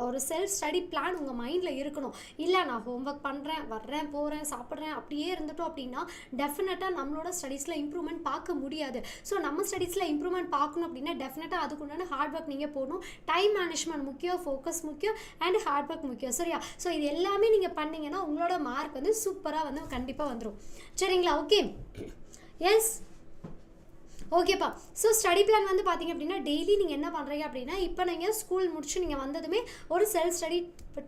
ஒரு செல்ஃப் ஸ்டடி பிளான் உங்கள் மைண்டில் இருக்கணும். இல்லை நான் ஹோம்ஒர்க் பண்ணுறேன், வர்றேன், போகிறேன், சாப்பிட்றேன் அப்படியே இருந்துட்டோம் அப்படின்னா டெஃபினட்டாக நம்மளோட ஸ்டடீஸில் இம்ப்ரூவ்மெண்ட் பார்க்க முடியாது. ஸோ நம்ம ஸ்டடீஸில் இம்ப்ரூவ்மெண்ட் பார்க்கணும் அப்படின்னா டெஃபினட்டாக அதுக்குண்டான ஹார்ட் ஒர்க் நீங்கள் போடணும். டைம் மேனேஜ்மெண்ட் முக்கியம், ஃபோக்கஸ் முக்கியம், அண்ட் ஹார்ட் ஒர்க் முக்கியம். சரியா? ஸோ இது எல்லாமே நீங்கள் பண்ணிங்கன்னா உங்களோட மார்க் வந்து சூப்பராக வந்து கண்டிப்பாக வந்துடும். சரிங்களா? ஓகே, எஸ் ஓகேப்பா. ஸோ ஸ்டடி பிளான் வந்து பார்த்திங்க அப்படின்னா டெய்லி நீங்கள் என்ன பண்ணுறீங்க அப்படின்னா இப்போ நீங்கள் ஸ்கூல் முடிச்சு நீங்கள் வந்ததுமே ஒரு செல்ஃப் ஸ்டடி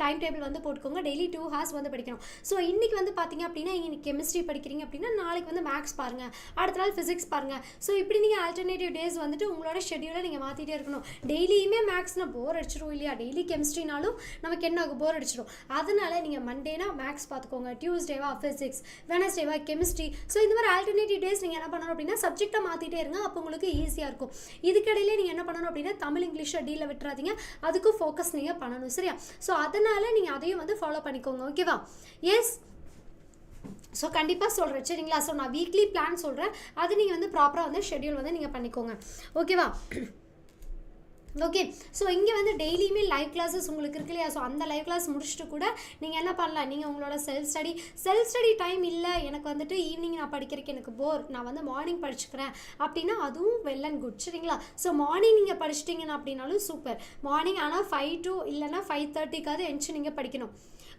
டைம் டேபிள் வந்து போட்டுக்கோங்க. டெய்லி 2 hours வந்து படிக்கணும். ஸோ இன்றைக்கி வந்து பார்த்திங்க அப்படின்னா இன்னைக்கு கெமிஸ்ட்ரி படிக்கிறீங்க அப்படின்னா நாளைக்கு வந்து மேக்ஸ் பாருங்கள், அடுத்த நாள் ஃபிசிக்ஸ் பாருங்கள். ஸோ இப்படி நீங்கள் ஆல்டர்னேட்டிவ் டேஸ் வந்துட்டு உங்களோட ஷெட்யூலை நீங்கள் மாற்றிட்டே இருக்கணும். டெய்லியுமே மேக்ஸ்னால் போர் அடிச்சிடும் இல்லையா? டெய்லி கெமிஸ்ட்ரினாலும் நமக்கு என்ன ஆகும், போர் அடிச்சிடும். அதனால் நீங்கள் மண்டேனா மேக்ஸ் பார்த்துக்கோங்க, டியூஸ்டேவா ஃபிசிக்ஸ், வெனஸ்டேவா கெமிஸ்ட்ரி. ஸோ இந்த மாதிரி ஆல்டர்னேட்டிவ் டேஸ் நீங்கள் என்ன பண்ணணும் அப்படின்னா சப்ஜெக்டை மாற்றிட்டே இருங்க. அப்போ உங்களுக்கு ஈஸியாக இருக்கும். இதுக்கிடையிலே நீங்கள் என்ன பண்ணணும் அப்படின்னா தமிழ் இங்கிலீஷை டீல விட்டுறாதீங்க, அதுக்கும் ஃபோக்கஸ் நீங்கள் பண்ணணும். சரியா? ஸோ அதனால் நீங்கள் அதையும் வந்து ஃபாலோ பண்ணிக்கோங்க. ஓகேவா? எஸ் ஸோ கண்டிப்பாக சொல்கிறேன். சரிங்களா? ஸோ நான் வீக்லி பிளான் சொல்கிறேன், அது நீங்கள் வந்து ப்ராப்பராக வந்து ஷெட்யூல் வந்து நீங்கள் பண்ணிக்கோங்க. ஓகேவா? ஓகே. ஸோ இங்கே வந்து டெய்லியுமே லைவ் கிளாஸஸ் உங்களுக்கு இருக்கு இல்லையா? ஸோ அந்த லைவ் கிளாஸ் முடிச்சுட்டு கூட நீங்கள் என்ன பண்ணலாம், நீங்கள் உங்களோட செல்ஃப் ஸ்டடி டைம் இல்லை எனக்கு வந்துட்டு ஈவினிங் நான் படிக்கிறதுக்கு எனக்கு போர், நான் வந்து மார்னிங் படிச்சுக்கிறேன் அப்படின்னா அதுவும் வெல் அண்ட் குட், சரிங்களா? ஸோ மார்னிங் நீங்கள் படிச்சிட்டிங்கன்னா அப்படின்னாலும் சூப்பர். மார்னிங் ஆனால் 5 to இல்லைனா 5:30க்காவது எந்திச்சு நீங்கள் படிக்கணும்.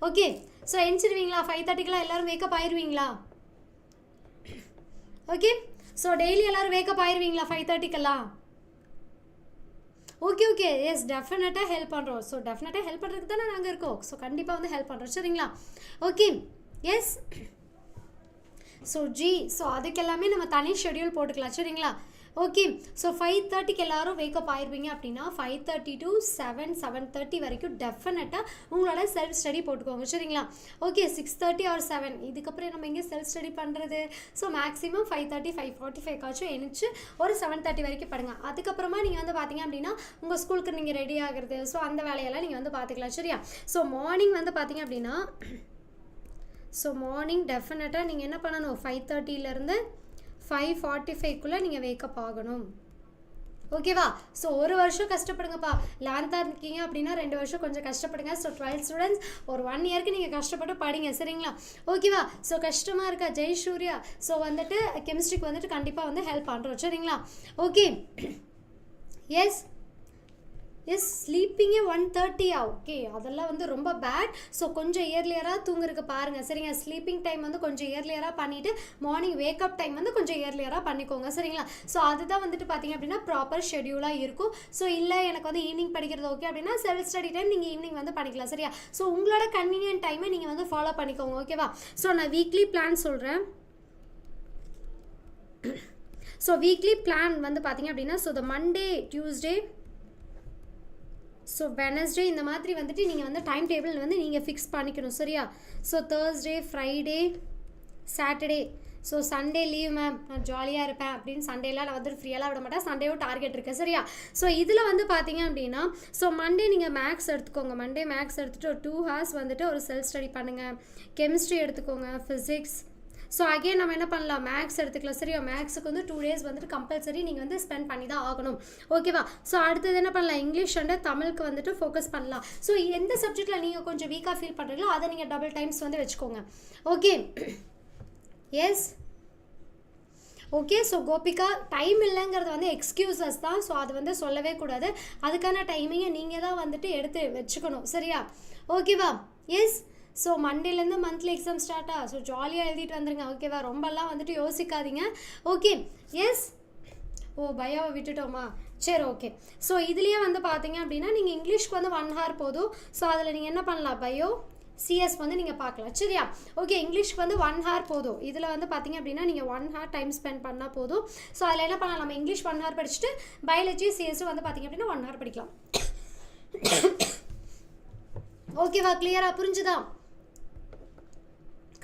ஓகே. ஸோ எந்திச்சிருவீங்களா? 5:30க்கெலாம் எல்லோரும் வேக்கப் ஆயிடுவீங்களா? ஓகே. ஸோ டெய்லி எல்லோரும் வேக்கப் ஆயிடுவீங்களா 5:30க்கெல்லாம்? Okay okay. எஸ், டெஃபினட்டாக ஹெல்ப் பண்ணுறோம். ஸோ டெஃபினட்டாக ஹெல்ப் பண்ணுறதுக்கு தானே நாங்கள் இருக்கோம். ஸோ கண்டிப்பாக வந்து ஹெல்ப் பண்ணுறோம், சரிங்களா? ஓகே. எஸ். ஸோ ஸோ அதுக்கு எல்லாமே நம்ம தனி ஷெட்யூல் போட்டுக்கலாம், சரிங்களா? ஓகே. ஸோ 5:30க்கு எல்லோரும் வேக்கப் ஆயிடுவீங்க அப்படின்னா 5:30 to 7:30 வரைக்கும் டெஃபினட்டாக உங்களோட செல்ஃப் ஸ்டடி போட்டுக்கோங்க, சரிங்களா? ஓகே. 6:30 or 7 இதுக்கப்புறம் நம்ம எங்கே செல்ஃப் ஸ்டடி பண்ணுறது? ஸோ மேக்ஸிமம் 5:30 5:45 எழுந்துச்சு ஒரு 7:30 வரைக்கும் படுங்க. அதுக்கப்புறமா நீங்கள் வந்து பார்த்தீங்க அப்படின்னா உங்கள் ஸ்கூலுக்கு நீங்கள் ரெடி ஆகிறது, ஸோ அந்த வேலையெல்லாம் நீங்கள் வந்து பார்த்துக்கலாம், சரியா? ஸோ மார்னிங் வந்து பார்த்தீங்க அப்படின்னா மார்னிங் டெஃபினட்டாக நீங்கள் என்ன பண்ணணும், 5:30லேருந்து 5:45க்குள்ளே நீங்கள் வேக்கப் ஆகணும், ஓகேவா? ஸோ ஒரு வருஷம் கஷ்டப்படுங்கப்பா. 11th இருக்கீங்க அப்படின்னா 2 வருஷம் கொஞ்சம் கஷ்டப்படுங்க. ஸோ 12th ஸ்டூடெண்ட்ஸ் ஒரு 1 இயருக்கு நீங்கள் கஷ்டப்பட்டு படிங்க, சரிங்களா? ஓகேவா? ஸோ கஷ்டமாக இருக்கா ஜெய் சூர்யா? ஸோ வந்துட்டு கெமிஸ்ட்ரிக்கு வந்துட்டு கண்டிப்பாக வந்து ஹெல்ப் பண்ணுறோம், சரிங்களா? ஓகே. Yes yes. ஸ்லீப்பிங்கே 1:30 ஓகே, அதெல்லாம் வந்து ரொம்ப பேட். ஸோ கொஞ்சம் இயர்லியராக தூங்குறதுக்கு பாருங்கள், சரிங்க? ஸ்லீப்பிங் டைம் வந்து கொஞ்சம் இயர்லியராக பண்ணிவிட்டு மார்னிங் வேக்கப் டைம் வந்து கொஞ்சம் இயர்லியராக பண்ணிக்கோங்க, சரிங்களா? ஸோ அதுதான் வந்துட்டு பார்த்தீங்க அப்படின்னா ப்ராப்பர் ஷெடியூலாக இருக்கும். ஸோ இல்லை எனக்கு வந்து ஈவினிங் படிக்கிறது ஓகே அப்படின்னா செல்ஃப் ஸ்டடி டைம் நீங்கள் ஈவினிங் வந்து பண்ணிக்கலாம், சரியா? ஸோ உங்களோட கன்வீனியன்ட் டைமை நீங்கள் வந்து ஃபாலோ பண்ணிக்கோங்க, ஓகேவா? ஸோ நான் வீக்லி பிளான் சொல்கிறேன். ஸோ வீக்லி பிளான் வந்து பார்த்தீங்க அப்படின்னா ஸோ த மண்டே, டியூஸ்டே, ஸோ வெனஸ்டே இந்த மாதிரி வந்துட்டு நீங்கள் வந்து டைம் டேபிள் வந்து நீங்கள் ஃபிக்ஸ் பண்ணிக்கணும், சரியா? So Thursday, Friday, Saturday, so Sunday leave ma'am, நான் ஜாலியாக இருப்பேன் அப்படின்னு சண்டேலாம் நான் வந்து ஃப்ரீயெல்லாம் விட மாட்டேன். சண்டேவும் டார்கெட் இருக்குது, சரியா? ஸோ இதில் வந்து பார்த்தீங்க அப்படின்னா ஸோ மண்டே நீங்கள் மேக்ஸ் எடுத்துக்கோங்க. மண்டே மேக்ஸ் எடுத்துகிட்டு ஒரு 2 hours வந்துட்டு ஒரு செல்ஃப் ஸ்டடி பண்ணுங்கள். கெமிஸ்ட்ரி எடுத்துக்கோங்க, ஃபிசிக்ஸ். ஸோ அகெயின் நம்ம என்ன பண்ணலாம், மேக்ஸ் எடுத்துக்கலாம், சரியா? மேக்ஸுக்கு வந்து 2 days வந்துட்டு கம்பல்சரி நீங்கள் வந்து ஸ்பெண்ட் பண்ணி தான் ஆகணும், ஓகேவா? ஸோ அடுத்தது என்ன பண்ணலாம், இங்கிலீஷ் அண்ட் தமிழுக்கு வந்துட்டு ஃபோக்கஸ் பண்ணலாம். ஸோ எந்த சப்ஜெக்டில் நீங்கள் கொஞ்சம் வீக்காக ஃபீல் பண்ணுறீங்களோ அதை நீங்கள் டபுள் டைம்ஸ் வந்து வச்சுக்கோங்க, okay? Yes. Okay. So Gopika, time இல்லைங்கிறது வந்து எக்ஸ்கியூசஸ் தான். ஸோ அது வந்து சொல்லவே கூடாது. அதுக்கான டைமிங்கை நீங்கள் தான் வந்துட்டு எடுத்து வச்சுக்கணும், சரியா? ஓகேவா? எஸ். ஸோ மண்டேலேருந்து மந்த்லி எக்ஸாம் ஸ்டார்ட்டா? ஸோ ஜாலியாக எழுதிட்டு வந்துடுங்க, ஓகேவா? ரொம்பலாம் வந்துட்டு யோசிக்காதீங்க, ஓகே? எஸ். ஓ, பயோவை விட்டுட்டோமா? சரி, ஓகே. ஸோ இதுலேயே வந்து பார்த்தீங்க அப்படின்னா நீங்கள் இங்கிலீஷ்க்கு வந்து 1 hour போதும். ஸோ அதில் நீங்கள் என்ன பண்ணலாம், பயோ, சிஎஸ் வந்து நீங்கள் பார்க்கலாம், சரியா? ஓகே. இங்கிலீஷ்க்கு வந்து 1 hour போதும். இதில் வந்து பார்த்தீங்க அப்படின்னா நீங்கள் 1 hour டைம் ஸ்பெண்ட் பண்ணால் போதும். ஸோ அதில் என்ன பண்ணலாம், நம்ம இங்கிலீஷ் 1 hour படிச்சுட்டு பயாலஜி, சிஎஸும் வந்து பார்த்தீங்க அப்படின்னா 1 hour படிக்கலாம், ஓகேவா? கிளியராக புரிஞ்சுதா?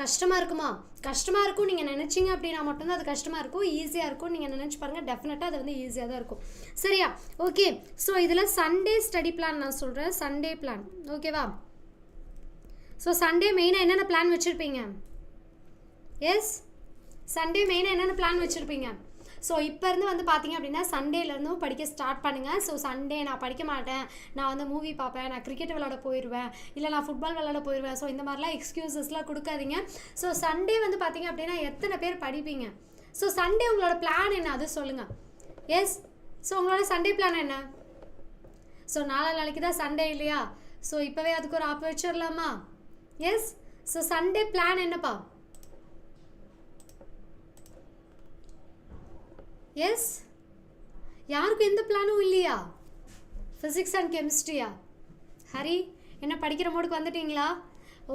கஷ்டமாக இருக்குமா? கஷ்டமாக இருக்கும் நீங்கள் நினச்சிங்க அப்படின்னா மட்டும்தான் அது கஷ்டமாக இருக்கும். ஈஸியாக இருக்கும் நீங்கள் நினச்சி பாருங்கள், டெஃபினட்டாக அது வந்து ஈஸியாக தான் இருக்கும், சரியா? ஓகே. ஸோ இதில் சண்டே ஸ்டடி பிளான் நான் சொல்கிறேன், சண்டே பிளான், ஓகேவா? ஸோ சண்டே மெயினாக என்னென்ன பிளான் வச்சுருப்பீங்க? எஸ். சண்டே மெயினாக என்னென்ன பிளான் வச்சுருப்பீங்க? ஸோ இப்போ இருந்து வந்து பார்த்தீங்க அப்படின்னா சண்டேலேருந்தும் படிக்க ஸ்டார்ட் பண்ணுங்கள். ஸோ சண்டே நான் படிக்க மாட்டேன், நான் வந்து மூவி பார்ப்பேன், நான் கிரிக்கெட் விளாட போயிடுவேன், இல்லை நான் ஃபுட்பால் விளாட போயிடுவேன். ஸோ இந்த மாதிரிலாம் எக்ஸ்கியூசஸ்லாம் கொடுக்காதீங்க. ஸோ சண்டே வந்து பார்த்தீங்க அப்படின்னா எத்தனை பேர் படிப்பீங்க? ஸோ சண்டே உங்களோட பிளான் என்ன, அது சொல்லுங்கள். எஸ். ஸோ உங்களோட சண்டே பிளான் என்ன? ஸோ நாளைக்கு தான் சண்டே இல்லையா? ஸோ இப்போவே அதுக்கு ஒரு ஆப் வச்சிடலாமா? எஸ். ஸோ சண்டே பிளான் என்னப்பா? எஸ். யாருக்கும் எந்த பிளானும் இல்லையா? Physics and கெமிஸ்ட்ரியா? ஹரி, என்ன படிக்கிற மோடுக்கு வந்துட்டீங்களா?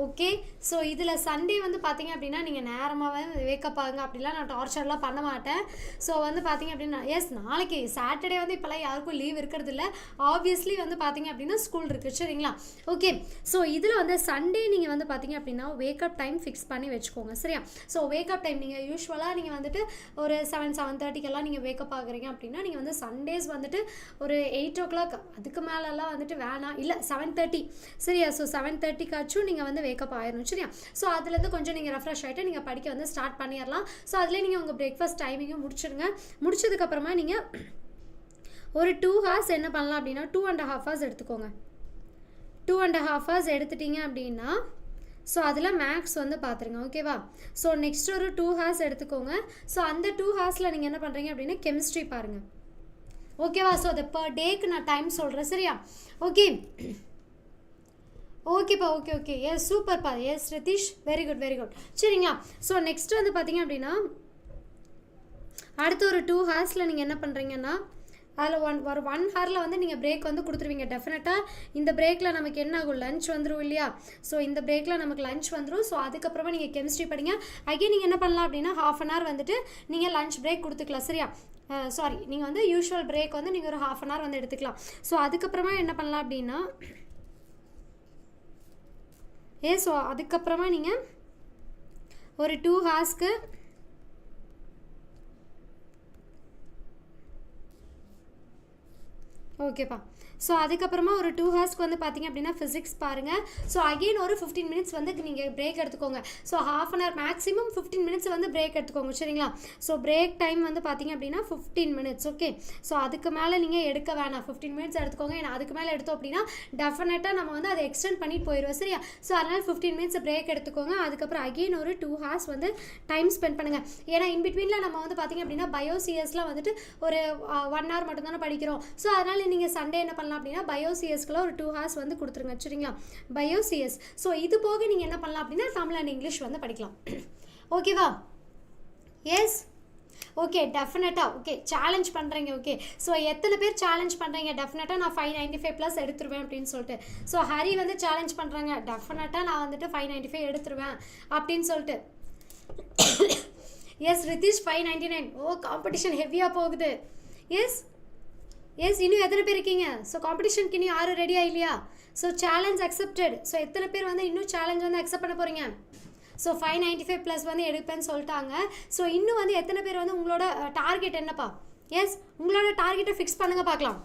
ஓகே. ஸோ இதில் சண்டே வந்து பார்த்தீங்க அப்படின்னா நீங்கள் நேரமாகவே வேக்கப் ஆகுங்க, அப்படிலாம் நான் டார்ச்சர்லாம் பண்ண மாட்டேன். ஸோ வந்து பார்த்தீங்க அப்படின்னா எஸ், நாளைக்கு சாட்டர்டே வந்து இப்போலாம் யாருக்கும் லீவ் இருக்கிறது இல்லை. ஆப்வியஸ்லி வந்து பார்த்தீங்க அப்படின்னா ஸ்கூல் இருக்குது, சரிங்களா? ஓகே. ஸோ இதில் வந்து சண்டே நீங்கள் வந்து பார்த்தீங்க அப்படின்னா வேக்கப் டைம் ஃபிக்ஸ் பண்ணி வச்சுக்கோங்க, சரியா? ஸோ வேக்கப் டைம் நீங்கள் யூஸ்வலாக நீங்கள் வந்துட்டு ஒரு 7:30 நீங்கள் வேக்கப் ஆகுறீங்க அப்படின்னா நீங்கள் வந்து சண்டேஸ் வந்துட்டு ஒரு 8 o'clock அதுக்கு மேலெல்லாம் வந்துட்டு வேணாம், இல்லை 7:30, சரியா? ஸோ 7:30 நீங்கள் வந்து வேக்கப் ஆயிரும், சரியா? ஸோ அதுலேருந்து கொஞ்சம் நீங்கள் ரெஃப்ரெஷ் ஆகிட்டு நீங்கள் படிக்க வந்து ஸ்டார்ட் பண்ணிடலாம். ஸோ அதிலே நீங்கள் உங்கள் பிரேக்ஃபாஸ்ட் டைமிங்கும் முடிச்சிடுங்க. முடிச்சதுக்கப்புறமா நீங்கள் ஒரு 2 hours என்ன பண்ணலாம் அப்படின்னா 2.5 hours எடுத்துக்கோங்க. 2.5 hours எடுத்துட்டீங்க அப்படின்னா ஸோ அதில் மேக்ஸ் வந்து பார்த்துருங்க. ஓகேவா? ஸோ நெக்ஸ்ட் ஒரு 2 hours எடுத்துக்கோங்க. ஸோ அந்த 2 hoursல நீங்கள் என்ன பண்ணுறீங்க அப்படின்னா கெமிஸ்ட்ரி பாருங்கள். ஓகேவா? ஸோ அது பர் டேக்கு நான் டைம் சொல்கிறேன். சரியா? ஓகே ஓகேப்பா. ஓகே ஓகே எஸ் சூப்பர்ப்பா. Yes Ritheesh very good very good. சரிங்களா? ஸோ நெக்ஸ்ட் வந்து பார்த்தீங்க அப்படின்னா அடுத்து ஒரு 2 ஹார்ஸில் நீங்கள் என்ன பண்ணுறீங்கன்னா அதில் ஒரு 1 ஹாரில் வந்து நீங்கள் பிரேக் வந்து கொடுத்துருவீங்க. டெஃபினட்டாக இந்த பிரேக்கில் நமக்கு என்ன ஆகும், லஞ்ச் வந்துடும் இல்லையா? ஸோ இந்த பிரேக்கில் நமக்கு லஞ்ச் வந்துடும். ஸோ அதுக்கப்புறமா நீங்கள் கெமிஸ்ட்ரி படிங்க. அகைன் நீங்கள் என்ன பண்ணலாம் அப்படின்னா ½ an hour வந்துட்டு நீங்கள் லஞ்ச் பிரேக் கொடுத்துக்கலாம். சரியா? சாரி, நீங்கள் வந்து யூஷுவல் பிரேக் வந்து நீங்கள் ஒரு ½ an hour வந்து எடுத்துக்கலாம். ஸோ அதுக்கப்புறமா என்ன பண்ணலாம் அப்படின்னா ஸோ அதுக்கப்புறமா நீங்கள் ஒரு 2 ஹார்ஸ்க்கு ஓகேப்பா. ஸோ அதுக்கப்புறமா ஒரு 2 ஹார்ஸ்க்கு வந்து பார்த்தீங்க அப்படின்னா ஃபிசிக்ஸ் பாருங்கள். ஸோ அகெயின் ஒரு 15 minutes வந்து நீங்கள் பிரேக் எடுத்துக்கோங்க. So ½ an hour maximum 15 minutes வந்து பிரேக் எடுத்துக்கோங்க. சரிங்களா? ஸோ பிரேக் டைம் வந்து பார்த்தீங்க அப்படின்னா 15 minutes. ஓகே. ஸோ அதுக்கு மேலே நீங்கள் எடுக்க வேணாம், 15 minutes எடுத்துக்கோங்க. ஏன்னா அதுக்கு மேலே எடுத்தோம் அப்படின்னா டெஃபினட்டாக நம்ம வந்து அதை எக்ஸ்டெண்ட் பண்ணிட்டு போயிடுவோம். சரியா? ஸோ அதனால் 15 minutes பிரேக் எடுத்துக்கோங்க. அதுக்கப்புறம் அகெயின் ஒரு 2 hours வந்து டைம் ஸ்பெண்ட் பண்ணுங்கள். ஏன்னா இன்பிட்வீனில் நம்ம வந்து பார்த்தீங்க அப்படின்னா பயோசிஎஸ்லாம் வந்துட்டு ஒரு 1 hour மட்டும் தானே படிக்கிறோம். ஸோ அதனால் நீங்கள் சண்டே என்ன பண்ணலாம் அப்படின்னா பயோசிஎஸ்க்குள்ள ஒரு 2 hours வந்து கொடுத்துருங்க. சரிங்களா? பயோசிஎஸ். ஸோ இது போக நீங்கள் என்ன பண்ணலாம் அப்படின்னா தமிழ் அண்ட் இங்கிலீஷ் வந்து படிக்கலாம். ஓகேவா? எஸ் ஓகே டெஃபினட்டாக ஓகே சேலஞ்ச் பண்ணுறீங்க. ஓகே ஸோ எத்தனை பேர் சேலஞ்ச் பண்ணுறீங்க? டெஃபினட்டாக நான் 595+ எடுத்துருவேன் அப்படின்னு சொல்லிட்டு. ஸோ ஹரி வந்து சேலஞ்ச் பண்ணுறாங்க, டெஃபினட்டாக நான் வந்துட்டு 595 எடுத்துருவேன் அப்படின்னு சொல்லிட்டு. எஸ் ரிதீஷ் 599. ஓ காம்படிஷன் ஹெவியாக போகுது. எஸ் எஸ் இன்னும் எத்தனை பேர் இருக்கீங்க? ஸோ காம்படிஷனுக்கு இன்னும் யாரும் ரெடியாக இல்லையா? So challenge accepted. ஸோ எத்தனை பேர் வந்து இன்னும் சேலஞ்ச் வந்து அக்செப்ட் பண்ண போகிறீங்க? ஸோ 595+ வந்து எடுப்பேன்னு சொல்லிட்டாங்க. ஸோ இன்னும் வந்து எத்தனை பேர் வந்து உங்களோட டார்கெட் என்னப்பா? எஸ் உங்களோட டார்கெட்டை ஃபிக்ஸ் பண்ணுங்க பார்க்கலாம்.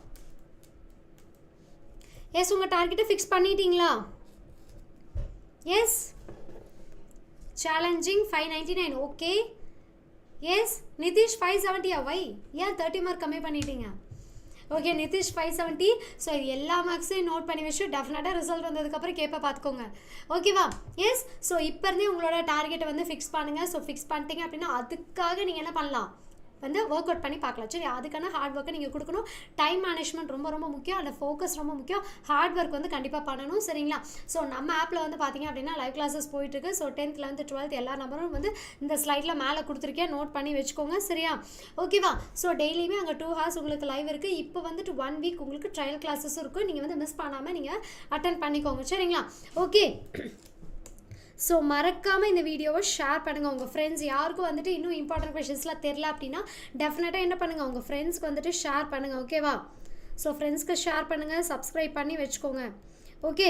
எஸ் உங்கள் டார்கெட்டை ஃபிக்ஸ் பண்ணிட்டீங்களா? Yes challenging 599. Okay yes Nithish 570. Why ஏன் 30 மார்க் கம்மி பண்ணிட்டீங்க? ஓகே நிதிஷ் 570. ஸோ இது எல்லா மார்க்ஸையும் நோட் பண்ணி வச்சு டெஃபினட்டாக ரிசல்ட் வந்ததுக்கப்புறம் கேட்ப பார்த்துக்கோங்க. ஓகேவா? எஸ் ஸோ இப்போ இருந்தே உங்களோட டார்கெட்டை வந்து ஃபிக்ஸ் பண்ணுங்கள். ஸோ ஃபிக்ஸ் பண்ணிட்டீங்க அப்படின்னா அதுக்காக நீங்கள் என்ன பண்ணலாம் வந்து ஒர்க் அவுட் பண்ணி பார்க்கலாம். சரி, அதுக்கான ஹார்ட் ஒர்க்கை நீங்கள் கொடுக்கணும். டைம் மேனேஜ்மெண்ட் ரொம்ப ரொம்ப முக்கியம். அந்த ஃபோக்கஸ் ரொம்ப முக்கியம். ஹார்ட் ஒர்க் வந்து கண்டிப்பாக பண்ணணும். சரிங்களா? ஸோ நம்ம ஆப்பில் வந்து பார்த்தீங்க அப்படின்னா லைவ் கிளாஸஸ் போயிட்டுருக்கு. ஸோ 10th 11th 12th எல்லா நம்பரும் வந்து இந்த ஸ்லைடில் மேலே கொடுத்துருக்கேன், நோட் பண்ணி வச்சுக்கோங்க. சரியா? ஓகேவா? ஸோ டெய்லியுமே அங்கே 2 hours உங்களுக்கு லைவ் இருக்குது. இப்போ வந்துட்டு 1 week உங்களுக்கு ட்ரையல் கிளாஸஸும் இருக்கும். நீங்கள் வந்து மிஸ் பண்ணாமல் நீங்கள் அட்டென்ட் பண்ணிக்கோங்க. சரிங்களா? ஓகே ஸோ மறக்காமல் இந்த வீடியோவை ஷேர் பண்ணுங்கள். உங்கள் ஃப்ரெண்ட்ஸ் யாருக்கும் வந்துட்டு இன்னும் இம்பார்ட்டன்ட் கொஷின்ஸ்லாம் தெரில அப்படின்னா டெஃபினட்டாக என்ன பண்ணுங்கள், உங்கள் ஃப்ரெண்ட்ஸ்க்கு வந்துட்டு ஷேர் பண்ணுங்கள். ஓகேவா? ஸோ ஃப்ரெண்ட்ஸ்க்கு ஷேர் பண்ணுங்கள், சப்ஸ்கிரைப் பண்ணி வச்சுக்கோங்க. ஓகே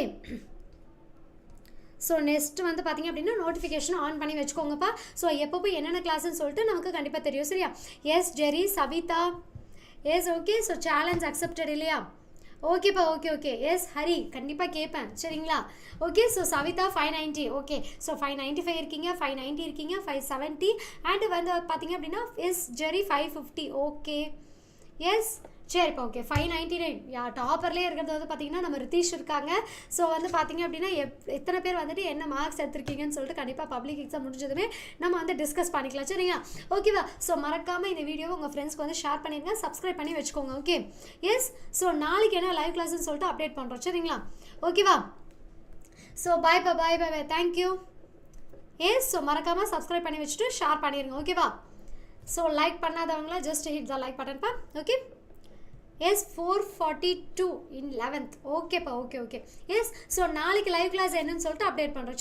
ஸோ நெக்ஸ்ட் வந்து பார்த்திங்க அப்படின்னா நோட்டிஃபிகேஷன் ஆன் பண்ணி வச்சுக்கோங்கப்பா. ஸோ எப்போ போய் என்னென்ன கிளாஸ்ன்னு சொல்லிட்டு நமக்கு கண்டிப்பாக தெரியும். சரியா? Yes Jerry Savitha. Yes okay so challenge accepted இல்லையா? ஓகேப்பா. ஓகே ஓகே எஸ் ஹரி கண்டிப்பாக கேட்பேன். சரிங்களா? Okay so Savitha 590. Okay so 595 இருக்கீங்க, 590 இருக்கீங்க, 570 அண்ட் வந்து பார்த்தீங்க அப்படின்னா எஸ் ஜெரி 550. ஓகே எஸ் சரிப்பா. ஓகே 599. டாப்பர்லேயே இருக்கிறது வந்து பார்த்தீங்கன்னா நம்ம ரிதீஷ் இருக்காங்க. ஸோ வந்து பார்த்தீங்க அப்படின்னா எத்தனை பேர் வந்துட்டு என்ன மார்க்ஸ் எடுத்திருக்கீங்கன்னு சொல்லிட்டு கண்டிப்பாக பப்ளிக் எக்ஸாம் முடிஞ்சதுமே நம்ம வந்து டிஸ்கஸ் பண்ணிக்கலாம். சரிங்களா? ஓகேவா? ஸோ மறக்காமல் இந்த வீடியோவை உங்கள் ஃப்ரெண்ட்ஸ்க்கு வந்து ஷேர் பண்ணிடுங்க, சப்ஸ்கிரைப் பண்ணி வச்சுக்கோங்க. ஓகே எஸ் ஸோ நாளைக்கு என்ன லைவ் கிளாஸ்ன்னு சொல்லிட்டு அப்டேட் பண்ணுறோம். சரிங்களா? ஓகேவா? So bye bye bye bye thank you. Yes so மறக்காமல் சப்ஸ்கிரைப் பண்ணி வச்சுட்டு ஷேர் பண்ணிடுங்க. ஓகேவா? ஸோ லைக் பண்ணாதவங்களா ஜஸ்ட் ஹிட் த லைக் பட்டன்ப்பா. Okay yes 442 in 11th. ஓகேப்பா. ஓகே ஓகே எஸ் ஸோ நாளைக்கு லைவ் கிளாஸ் என்னன்னு சொல்லிட்டு அப்டேட் பண்ணுறோம்.